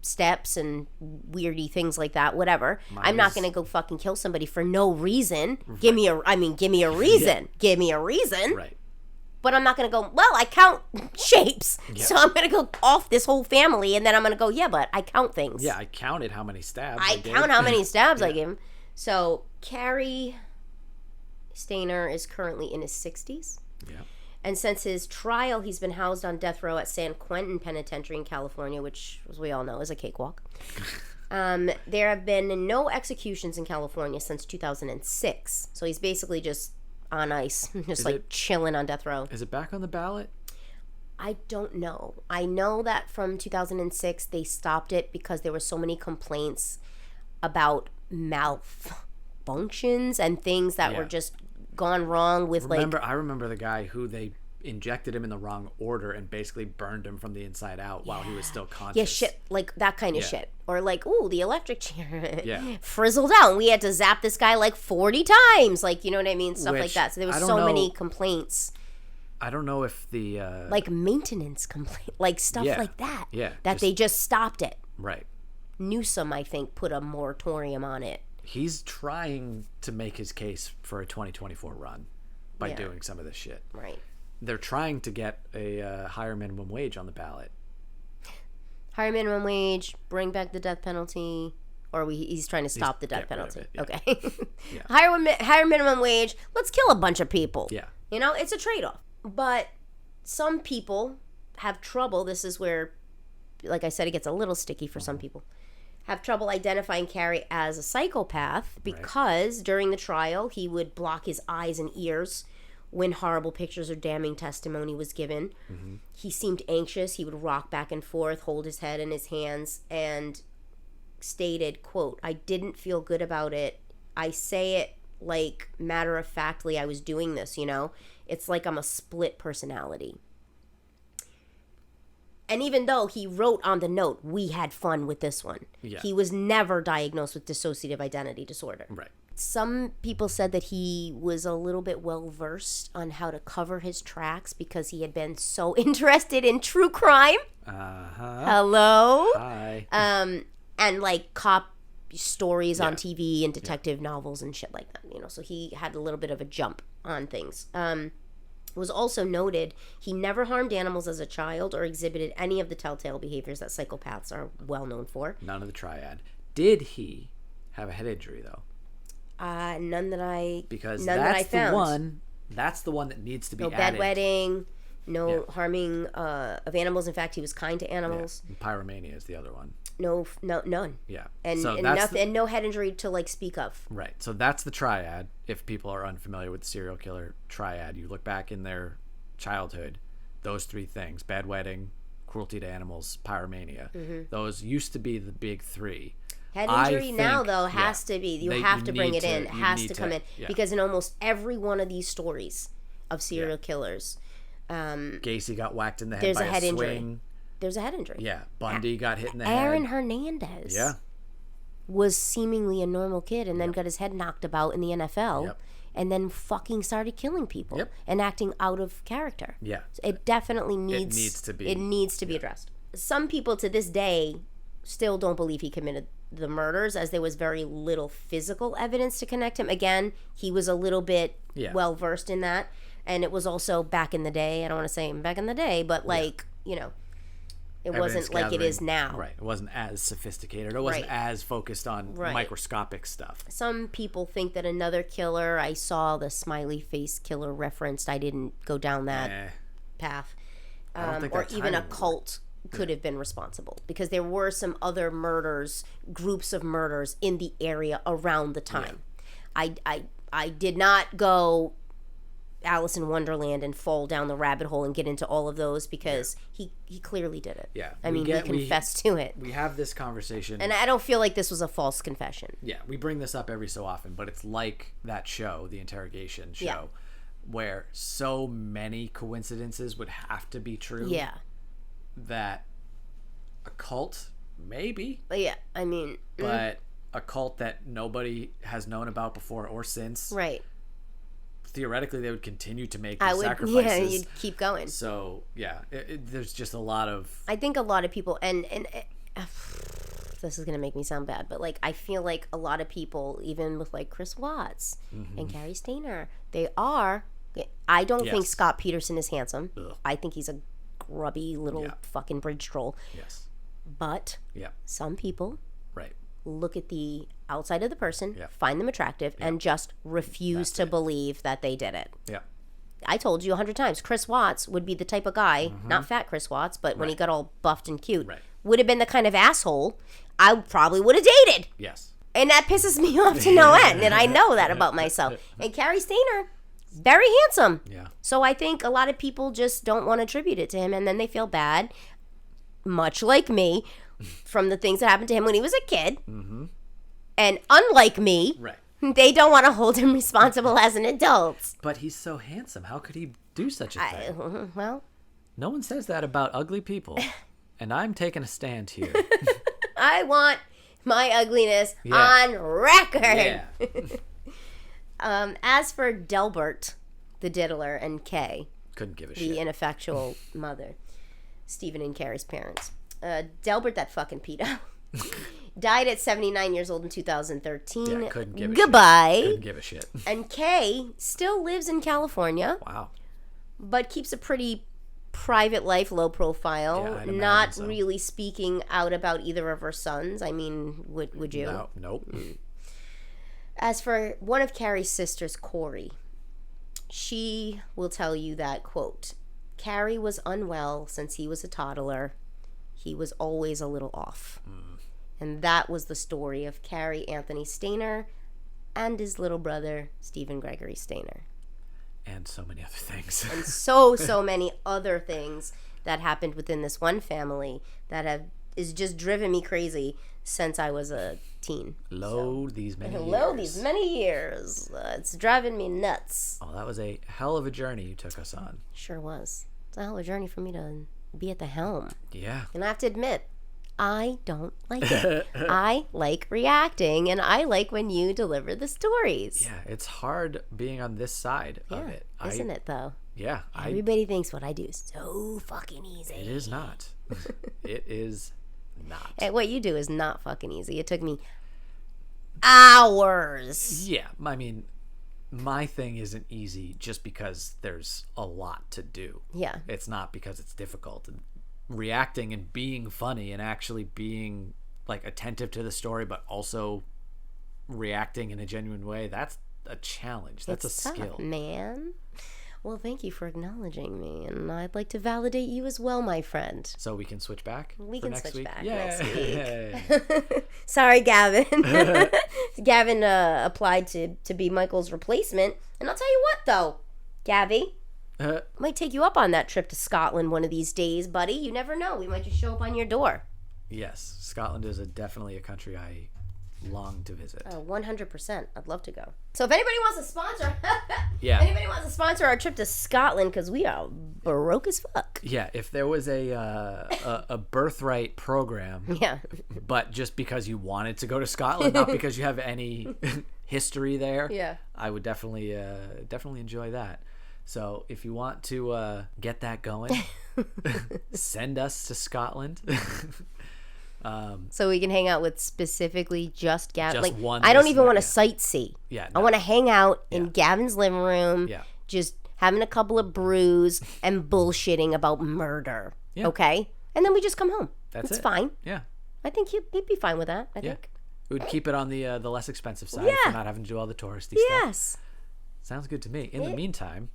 [SPEAKER 2] steps and weirdy things like that, whatever. I'm not gonna go fucking kill somebody for no reason. Right. Give me a reason. Yeah. Give me a reason.
[SPEAKER 1] Right.
[SPEAKER 2] But I'm not gonna go, well, I count shapes. Yeah. So I'm gonna go off this whole family and then I'm gonna go, yeah, but I count things.
[SPEAKER 1] Yeah, I counted how many stabs
[SPEAKER 2] I count how many stabs I gave him. So Carrie Stainer is currently in his 60s.
[SPEAKER 1] Yeah.
[SPEAKER 2] And since his trial, he's been housed on death row at San Quentin Penitentiary in California, which, as we all know, is a cakewalk. There have been no executions in California since 2006. So he's basically just on ice, just chilling on death row.
[SPEAKER 1] Is it back on the ballot?
[SPEAKER 2] I don't know. I know that from 2006, they stopped it because there were so many complaints about malfunctions and things that were just gone wrong with
[SPEAKER 1] I remember the guy who they injected him in the wrong order and basically burned him from the inside out while he was still conscious.
[SPEAKER 2] Yeah, shit, like that kind of shit. Or ooh, the electric chair frizzled out and we had to zap this guy 40 times. You know what I mean? Stuff like that. So there was so many complaints.
[SPEAKER 1] I don't know if the...
[SPEAKER 2] maintenance complaint, stuff like that.
[SPEAKER 1] Yeah.
[SPEAKER 2] They just stopped it.
[SPEAKER 1] Right.
[SPEAKER 2] Newsom, I think, put a moratorium on it.
[SPEAKER 1] He's trying to make his case for a 2024 run by doing some of this shit.
[SPEAKER 2] Right.
[SPEAKER 1] They're trying to get a higher minimum wage on the ballot.
[SPEAKER 2] Higher minimum wage, bring back the death penalty, or he's trying to stop the death penalty. Okay. Yeah. Higher minimum wage, let's kill a bunch of people.
[SPEAKER 1] Yeah.
[SPEAKER 2] It's a trade-off. But some people have trouble. This is where, like I said, it gets a little sticky for some people. Have trouble identifying Cary as a psychopath because during the trial he would block his eyes and ears when horrible pictures or damning testimony was given. Mm-hmm. He seemed anxious. He would rock back and forth, hold his head in his hands, and stated, quote, "I didn't feel good about it. I say it matter-of-factly I was doing this, It's like I'm a split personality." And even though he wrote on the note, "We had fun with this one," he was never diagnosed with dissociative identity disorder.
[SPEAKER 1] Right.
[SPEAKER 2] Some people said that he was a little bit well-versed on how to cover his tracks because he had been so interested in true crime. Uh-huh. Hello?
[SPEAKER 1] Hi.
[SPEAKER 2] And cop stories on TV and detective novels and shit like that, So he had a little bit of a jump on things. It was also noted he never harmed animals as a child or exhibited any of the telltale behaviors that psychopaths are well known for.
[SPEAKER 1] None of the triad. Did he have a head injury, though?
[SPEAKER 2] None that I
[SPEAKER 1] Because
[SPEAKER 2] none
[SPEAKER 1] that's
[SPEAKER 2] that I found.
[SPEAKER 1] That's the one that needs to be added.
[SPEAKER 2] No bedwetting, no harming of animals. In fact, he was kind to animals.
[SPEAKER 1] Yeah. Pyromania is the other one.
[SPEAKER 2] No, none.
[SPEAKER 1] Yeah.
[SPEAKER 2] And nothing, and no head injury to speak of.
[SPEAKER 1] Right. So that's the triad. If people are unfamiliar with the serial killer triad, you look back in their childhood, those three things: bedwetting, cruelty to animals, pyromania. Mm-hmm. Those used to be the big three.
[SPEAKER 2] Head injury now, though, has to be. You have to bring it in. It has to come in. Yeah. Because in almost every one of these stories of serial killers,
[SPEAKER 1] Gacy got whacked in the head by a swing.
[SPEAKER 2] Injury. There's a head injury.
[SPEAKER 1] Yeah. Bundy got hit in the head.
[SPEAKER 2] Aaron Hernandez was seemingly a normal kid and then got his head knocked about in the NFL and then fucking started killing people and acting out of character.
[SPEAKER 1] Yeah.
[SPEAKER 2] So it definitely needs
[SPEAKER 1] to be.
[SPEAKER 2] It needs to be addressed. some people to this day still don't believe he committed the murders, as there was very little physical evidence to connect him. Again, he was a little bit well versed in that, and it was also back in the day. I don't want to say back in the day, but like it wasn't like it is now.
[SPEAKER 1] Right. It wasn't as sophisticated. It wasn't as focused on microscopic stuff.
[SPEAKER 2] Some people think that another killer, I saw the smiley face killer referenced. I didn't go down that path. Or even a cult could have been responsible, because there were some other murders, groups of murders in the area around the time. I did not go Alice in Wonderland and fall down the rabbit hole and get into all of those, because he clearly did it.
[SPEAKER 1] Yeah.
[SPEAKER 2] I mean, he confessed to it.
[SPEAKER 1] We have this conversation.
[SPEAKER 2] And I don't feel like this was a false confession.
[SPEAKER 1] Yeah, we bring this up every so often, but it's like that show, the interrogation show, where so many coincidences would have to be true.
[SPEAKER 2] Yeah.
[SPEAKER 1] That a cult, maybe.
[SPEAKER 2] But yeah, I mean.
[SPEAKER 1] But a cult that nobody has known about before or since.
[SPEAKER 2] Right.
[SPEAKER 1] Theoretically, they would continue to make these sacrifices. Yeah,
[SPEAKER 2] you'd keep going.
[SPEAKER 1] So, yeah, there's just a lot of...
[SPEAKER 2] I think a lot of people, and this is going to make me sound bad, but, like, I feel like a lot of people, even with, like, Chris Watts and Carrie Stainer, they are... I don't think Scott Peterson is handsome. Ugh. I think he's a grubby little fucking bridge troll.
[SPEAKER 1] Yes.
[SPEAKER 2] But some people look at the outside of the person, find them attractive, and just refuse to believe that they did it.
[SPEAKER 1] Yeah.
[SPEAKER 2] I told you 100 times, Chris Watts would be the type of guy, not fat Chris Watts, but when he got all buffed and cute, would have been the kind of asshole I probably would have dated.
[SPEAKER 1] Yes.
[SPEAKER 2] And that pisses me off to no end, and I know that about myself. And Carrie Stainer, very handsome.
[SPEAKER 1] Yeah.
[SPEAKER 2] So I think a lot of people just don't want to attribute it to him, and then they feel bad, much like me, from the things that happened to him when he was a kid. Mm-hmm. And unlike me, they don't want to hold him responsible as an adult.
[SPEAKER 1] But he's so handsome. How could he do such a thing?
[SPEAKER 2] Well,
[SPEAKER 1] no one says that about ugly people. And I'm taking a stand here.
[SPEAKER 2] I want my ugliness on record.
[SPEAKER 1] Yeah.
[SPEAKER 2] As for Delbert, the diddler, and Kay,
[SPEAKER 1] couldn't give a
[SPEAKER 2] shit. The ineffectual mother, Stephen and Carrie's parents. Delbert, that fucking pedo, died at 79 years old in 2013.
[SPEAKER 1] Yeah, couldn't give a
[SPEAKER 2] Goodbye.
[SPEAKER 1] Shit. Couldn't give a shit.
[SPEAKER 2] And Kay still lives in California.
[SPEAKER 1] Wow.
[SPEAKER 2] But keeps a pretty private life, low profile.
[SPEAKER 1] Yeah,
[SPEAKER 2] not really speaking out about either of her sons. I mean, would you?
[SPEAKER 1] No, nope.
[SPEAKER 2] As for one of Carrie's sisters, Corey, she will tell you that, quote, Cary was unwell since he was a toddler. He was always a little off. And that was the story of Carrie Anthony Stainer and his little brother, Stephen Gregory Stainer.
[SPEAKER 1] And so many other things.
[SPEAKER 2] And so many other things that happened within this one family that is just driven me crazy since I was a teen.
[SPEAKER 1] These many
[SPEAKER 2] years. It's driving me nuts.
[SPEAKER 1] Oh, that was a hell of a journey you took us on.
[SPEAKER 2] Sure was. It's a hell of a journey for me to be at the helm.
[SPEAKER 1] Yeah.
[SPEAKER 2] And I have to admit, I don't like it. I like reacting, and I like when you deliver the stories.
[SPEAKER 1] Yeah, it's hard being on this side of it.
[SPEAKER 2] Isn't it, though?
[SPEAKER 1] Yeah.
[SPEAKER 2] Everybody thinks what I do is so fucking easy.
[SPEAKER 1] It is not. It is not.
[SPEAKER 2] And what you do is not fucking easy. It took me hours.
[SPEAKER 1] Yeah, I mean, my thing isn't easy just because there's a lot to do.
[SPEAKER 2] Yeah.
[SPEAKER 1] It's not because it's difficult. And reacting and being funny and actually being like attentive to the story, but also reacting in a genuine way, that's a challenge. That's
[SPEAKER 2] it's
[SPEAKER 1] a skill.
[SPEAKER 2] Tough, man. Well, thank you for acknowledging me, and I'd like to validate you as well, my friend.
[SPEAKER 1] So we can switch back?
[SPEAKER 2] We can switch back
[SPEAKER 1] next
[SPEAKER 2] week. Sorry, Gavin. Gavin applied to be Michael's replacement, and I'll tell you what, though, Gabby, might take you up on that trip to Scotland one of these days, buddy. You never know. We might just show up on your door.
[SPEAKER 1] Yes, Scotland is definitely a country I long to visit.
[SPEAKER 2] 100%. I'd love to go. So if anybody wants to sponsor,
[SPEAKER 1] anybody
[SPEAKER 2] wants to sponsor our trip to Scotland, because we are broke as fuck.
[SPEAKER 1] Yeah, if there was a birthright program, but just because you wanted to go to Scotland, not because you have any history there, I would definitely enjoy that. So if you want to get that going, send us to Scotland.
[SPEAKER 2] So we can hang out with specifically just Gavin.
[SPEAKER 1] Just
[SPEAKER 2] like,
[SPEAKER 1] one
[SPEAKER 2] I don't even
[SPEAKER 1] listener,
[SPEAKER 2] want to sightsee.
[SPEAKER 1] Yeah,
[SPEAKER 2] I
[SPEAKER 1] no.
[SPEAKER 2] want to hang out in Gavin's living room,
[SPEAKER 1] Yeah.
[SPEAKER 2] just having a couple of brews and bullshitting about murder.
[SPEAKER 1] Yeah.
[SPEAKER 2] Okay? And then we just come home.
[SPEAKER 1] That's
[SPEAKER 2] It's
[SPEAKER 1] it.
[SPEAKER 2] fine.
[SPEAKER 1] Yeah.
[SPEAKER 2] I think he'd be fine with that, I think.
[SPEAKER 1] We would keep it on the less expensive side
[SPEAKER 2] Yeah.
[SPEAKER 1] for not having to do all the touristy stuff.
[SPEAKER 2] Yes.
[SPEAKER 1] Sounds good to me. In the meantime,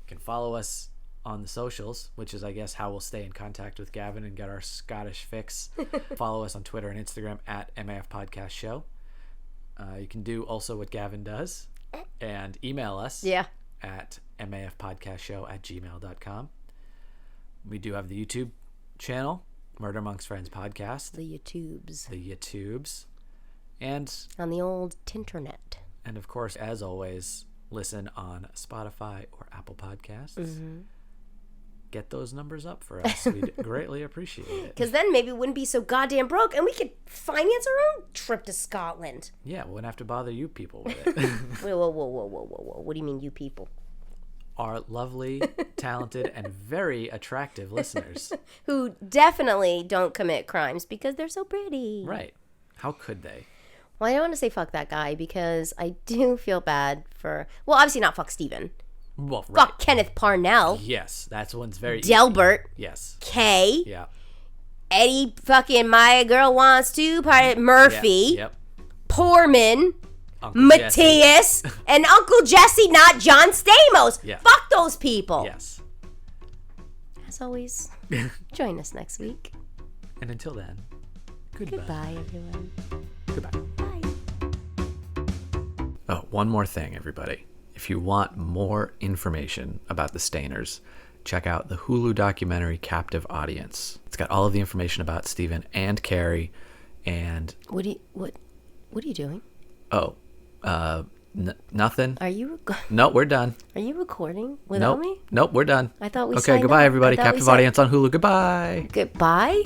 [SPEAKER 1] you can follow us on the socials, which is, I guess, how we'll stay in contact with Gavin and get our Scottish fix. Follow us on Twitter and Instagram at MAF Podcast Show. You can do also what Gavin does and email us at mafpodcastshow@gmail.com. We do have the YouTube channel, Murder Amongst Friends Podcast.
[SPEAKER 2] The YouTubes.
[SPEAKER 1] And
[SPEAKER 2] On the old Tinternet.
[SPEAKER 1] And of course, as always, listen on Spotify or Apple Podcasts. Get those numbers up for us. We'd greatly appreciate it.
[SPEAKER 2] Because then maybe we wouldn't be so goddamn broke and we could finance our own trip to Scotland.
[SPEAKER 1] Yeah, we wouldn't have to bother you people with it.
[SPEAKER 2] Whoa. What do you mean, you people?
[SPEAKER 1] Our lovely, talented, and very attractive listeners.
[SPEAKER 2] Who definitely don't commit crimes because they're so pretty.
[SPEAKER 1] Right. How could they?
[SPEAKER 2] Well, I don't want to say fuck that guy because I do feel bad for... Well, obviously not fuck Steven.
[SPEAKER 1] Well, right.
[SPEAKER 2] Fuck Kenneth Parnell.
[SPEAKER 1] Yes, that's one's very...
[SPEAKER 2] Delbert.
[SPEAKER 1] Yes.
[SPEAKER 2] Kay.
[SPEAKER 1] Yeah.
[SPEAKER 2] Eddie fucking My Girl Wants to Party. Murphy.
[SPEAKER 1] Yep.
[SPEAKER 2] Poorman.
[SPEAKER 1] Uncle
[SPEAKER 2] Matthias. And Uncle Jesse, not John Stamos.
[SPEAKER 1] Yeah.
[SPEAKER 2] Fuck those people.
[SPEAKER 1] Yes.
[SPEAKER 2] As always, join us next week.
[SPEAKER 1] And until then, goodbye.
[SPEAKER 2] Goodbye, everyone.
[SPEAKER 1] Goodbye.
[SPEAKER 2] Bye.
[SPEAKER 1] Oh, one more thing, everybody. If you want more information about the Stayners, check out the Hulu documentary Captive Audience. It's got all of the information about Stephen and Cary, and
[SPEAKER 2] What are you doing?
[SPEAKER 1] nothing.
[SPEAKER 2] Are you
[SPEAKER 1] No, we're done.
[SPEAKER 2] Are you recording without me?
[SPEAKER 1] Nope, we're done.
[SPEAKER 2] I thought we
[SPEAKER 1] Okay,
[SPEAKER 2] signed
[SPEAKER 1] goodbye,
[SPEAKER 2] up.
[SPEAKER 1] everybody.
[SPEAKER 2] I thought we
[SPEAKER 1] Captive
[SPEAKER 2] said-
[SPEAKER 1] Audience on Hulu. Goodbye.
[SPEAKER 2] Goodbye.